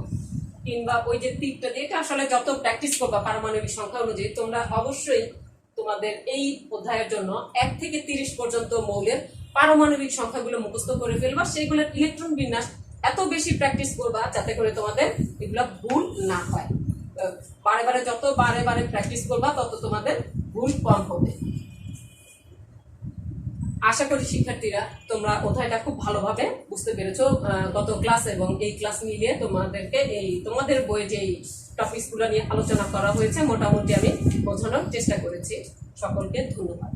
কিংবা ওই যে তীরটা দিয়ে, এটা আসলে যত প্র্যাকটিস করবা পারমাণবিক সংখ্যা অনুযায়ী তোমরা অবশ্যই তোমাদের এই অধ্যায়ের জন্য 1 থেকে 30 পর্যন্ত মৌলের পারমাণবিক সংখ্যাগুলো মুখস্থ করে ফেলবা। সেইগুলোর ইলেকট্রন বিন্যাস এত বেশি প্র্যাকটিস করবা যাতে করে তোমাদের এগুলো ভুল না হয়। যত বারে বারে প্র্যাকটিস করবা তত তোমাদের ভুল কম হবে। আশা করি শিক্ষার্থীরা তোমরা অধ্যায়টা খুব ভালোভাবে বুঝতে পেরেছো। গত ক্লাস এবং এই ক্লাস মিলিয়ে তোমাদেরকে এই তোমাদের বইয়ে যে টপিকসগুলো নিয়ে আলোচনা করা হয়েছে মোটামুটি আমি বোঝানোর চেষ্টা করেছি। সকলকে ধন্যবাদ।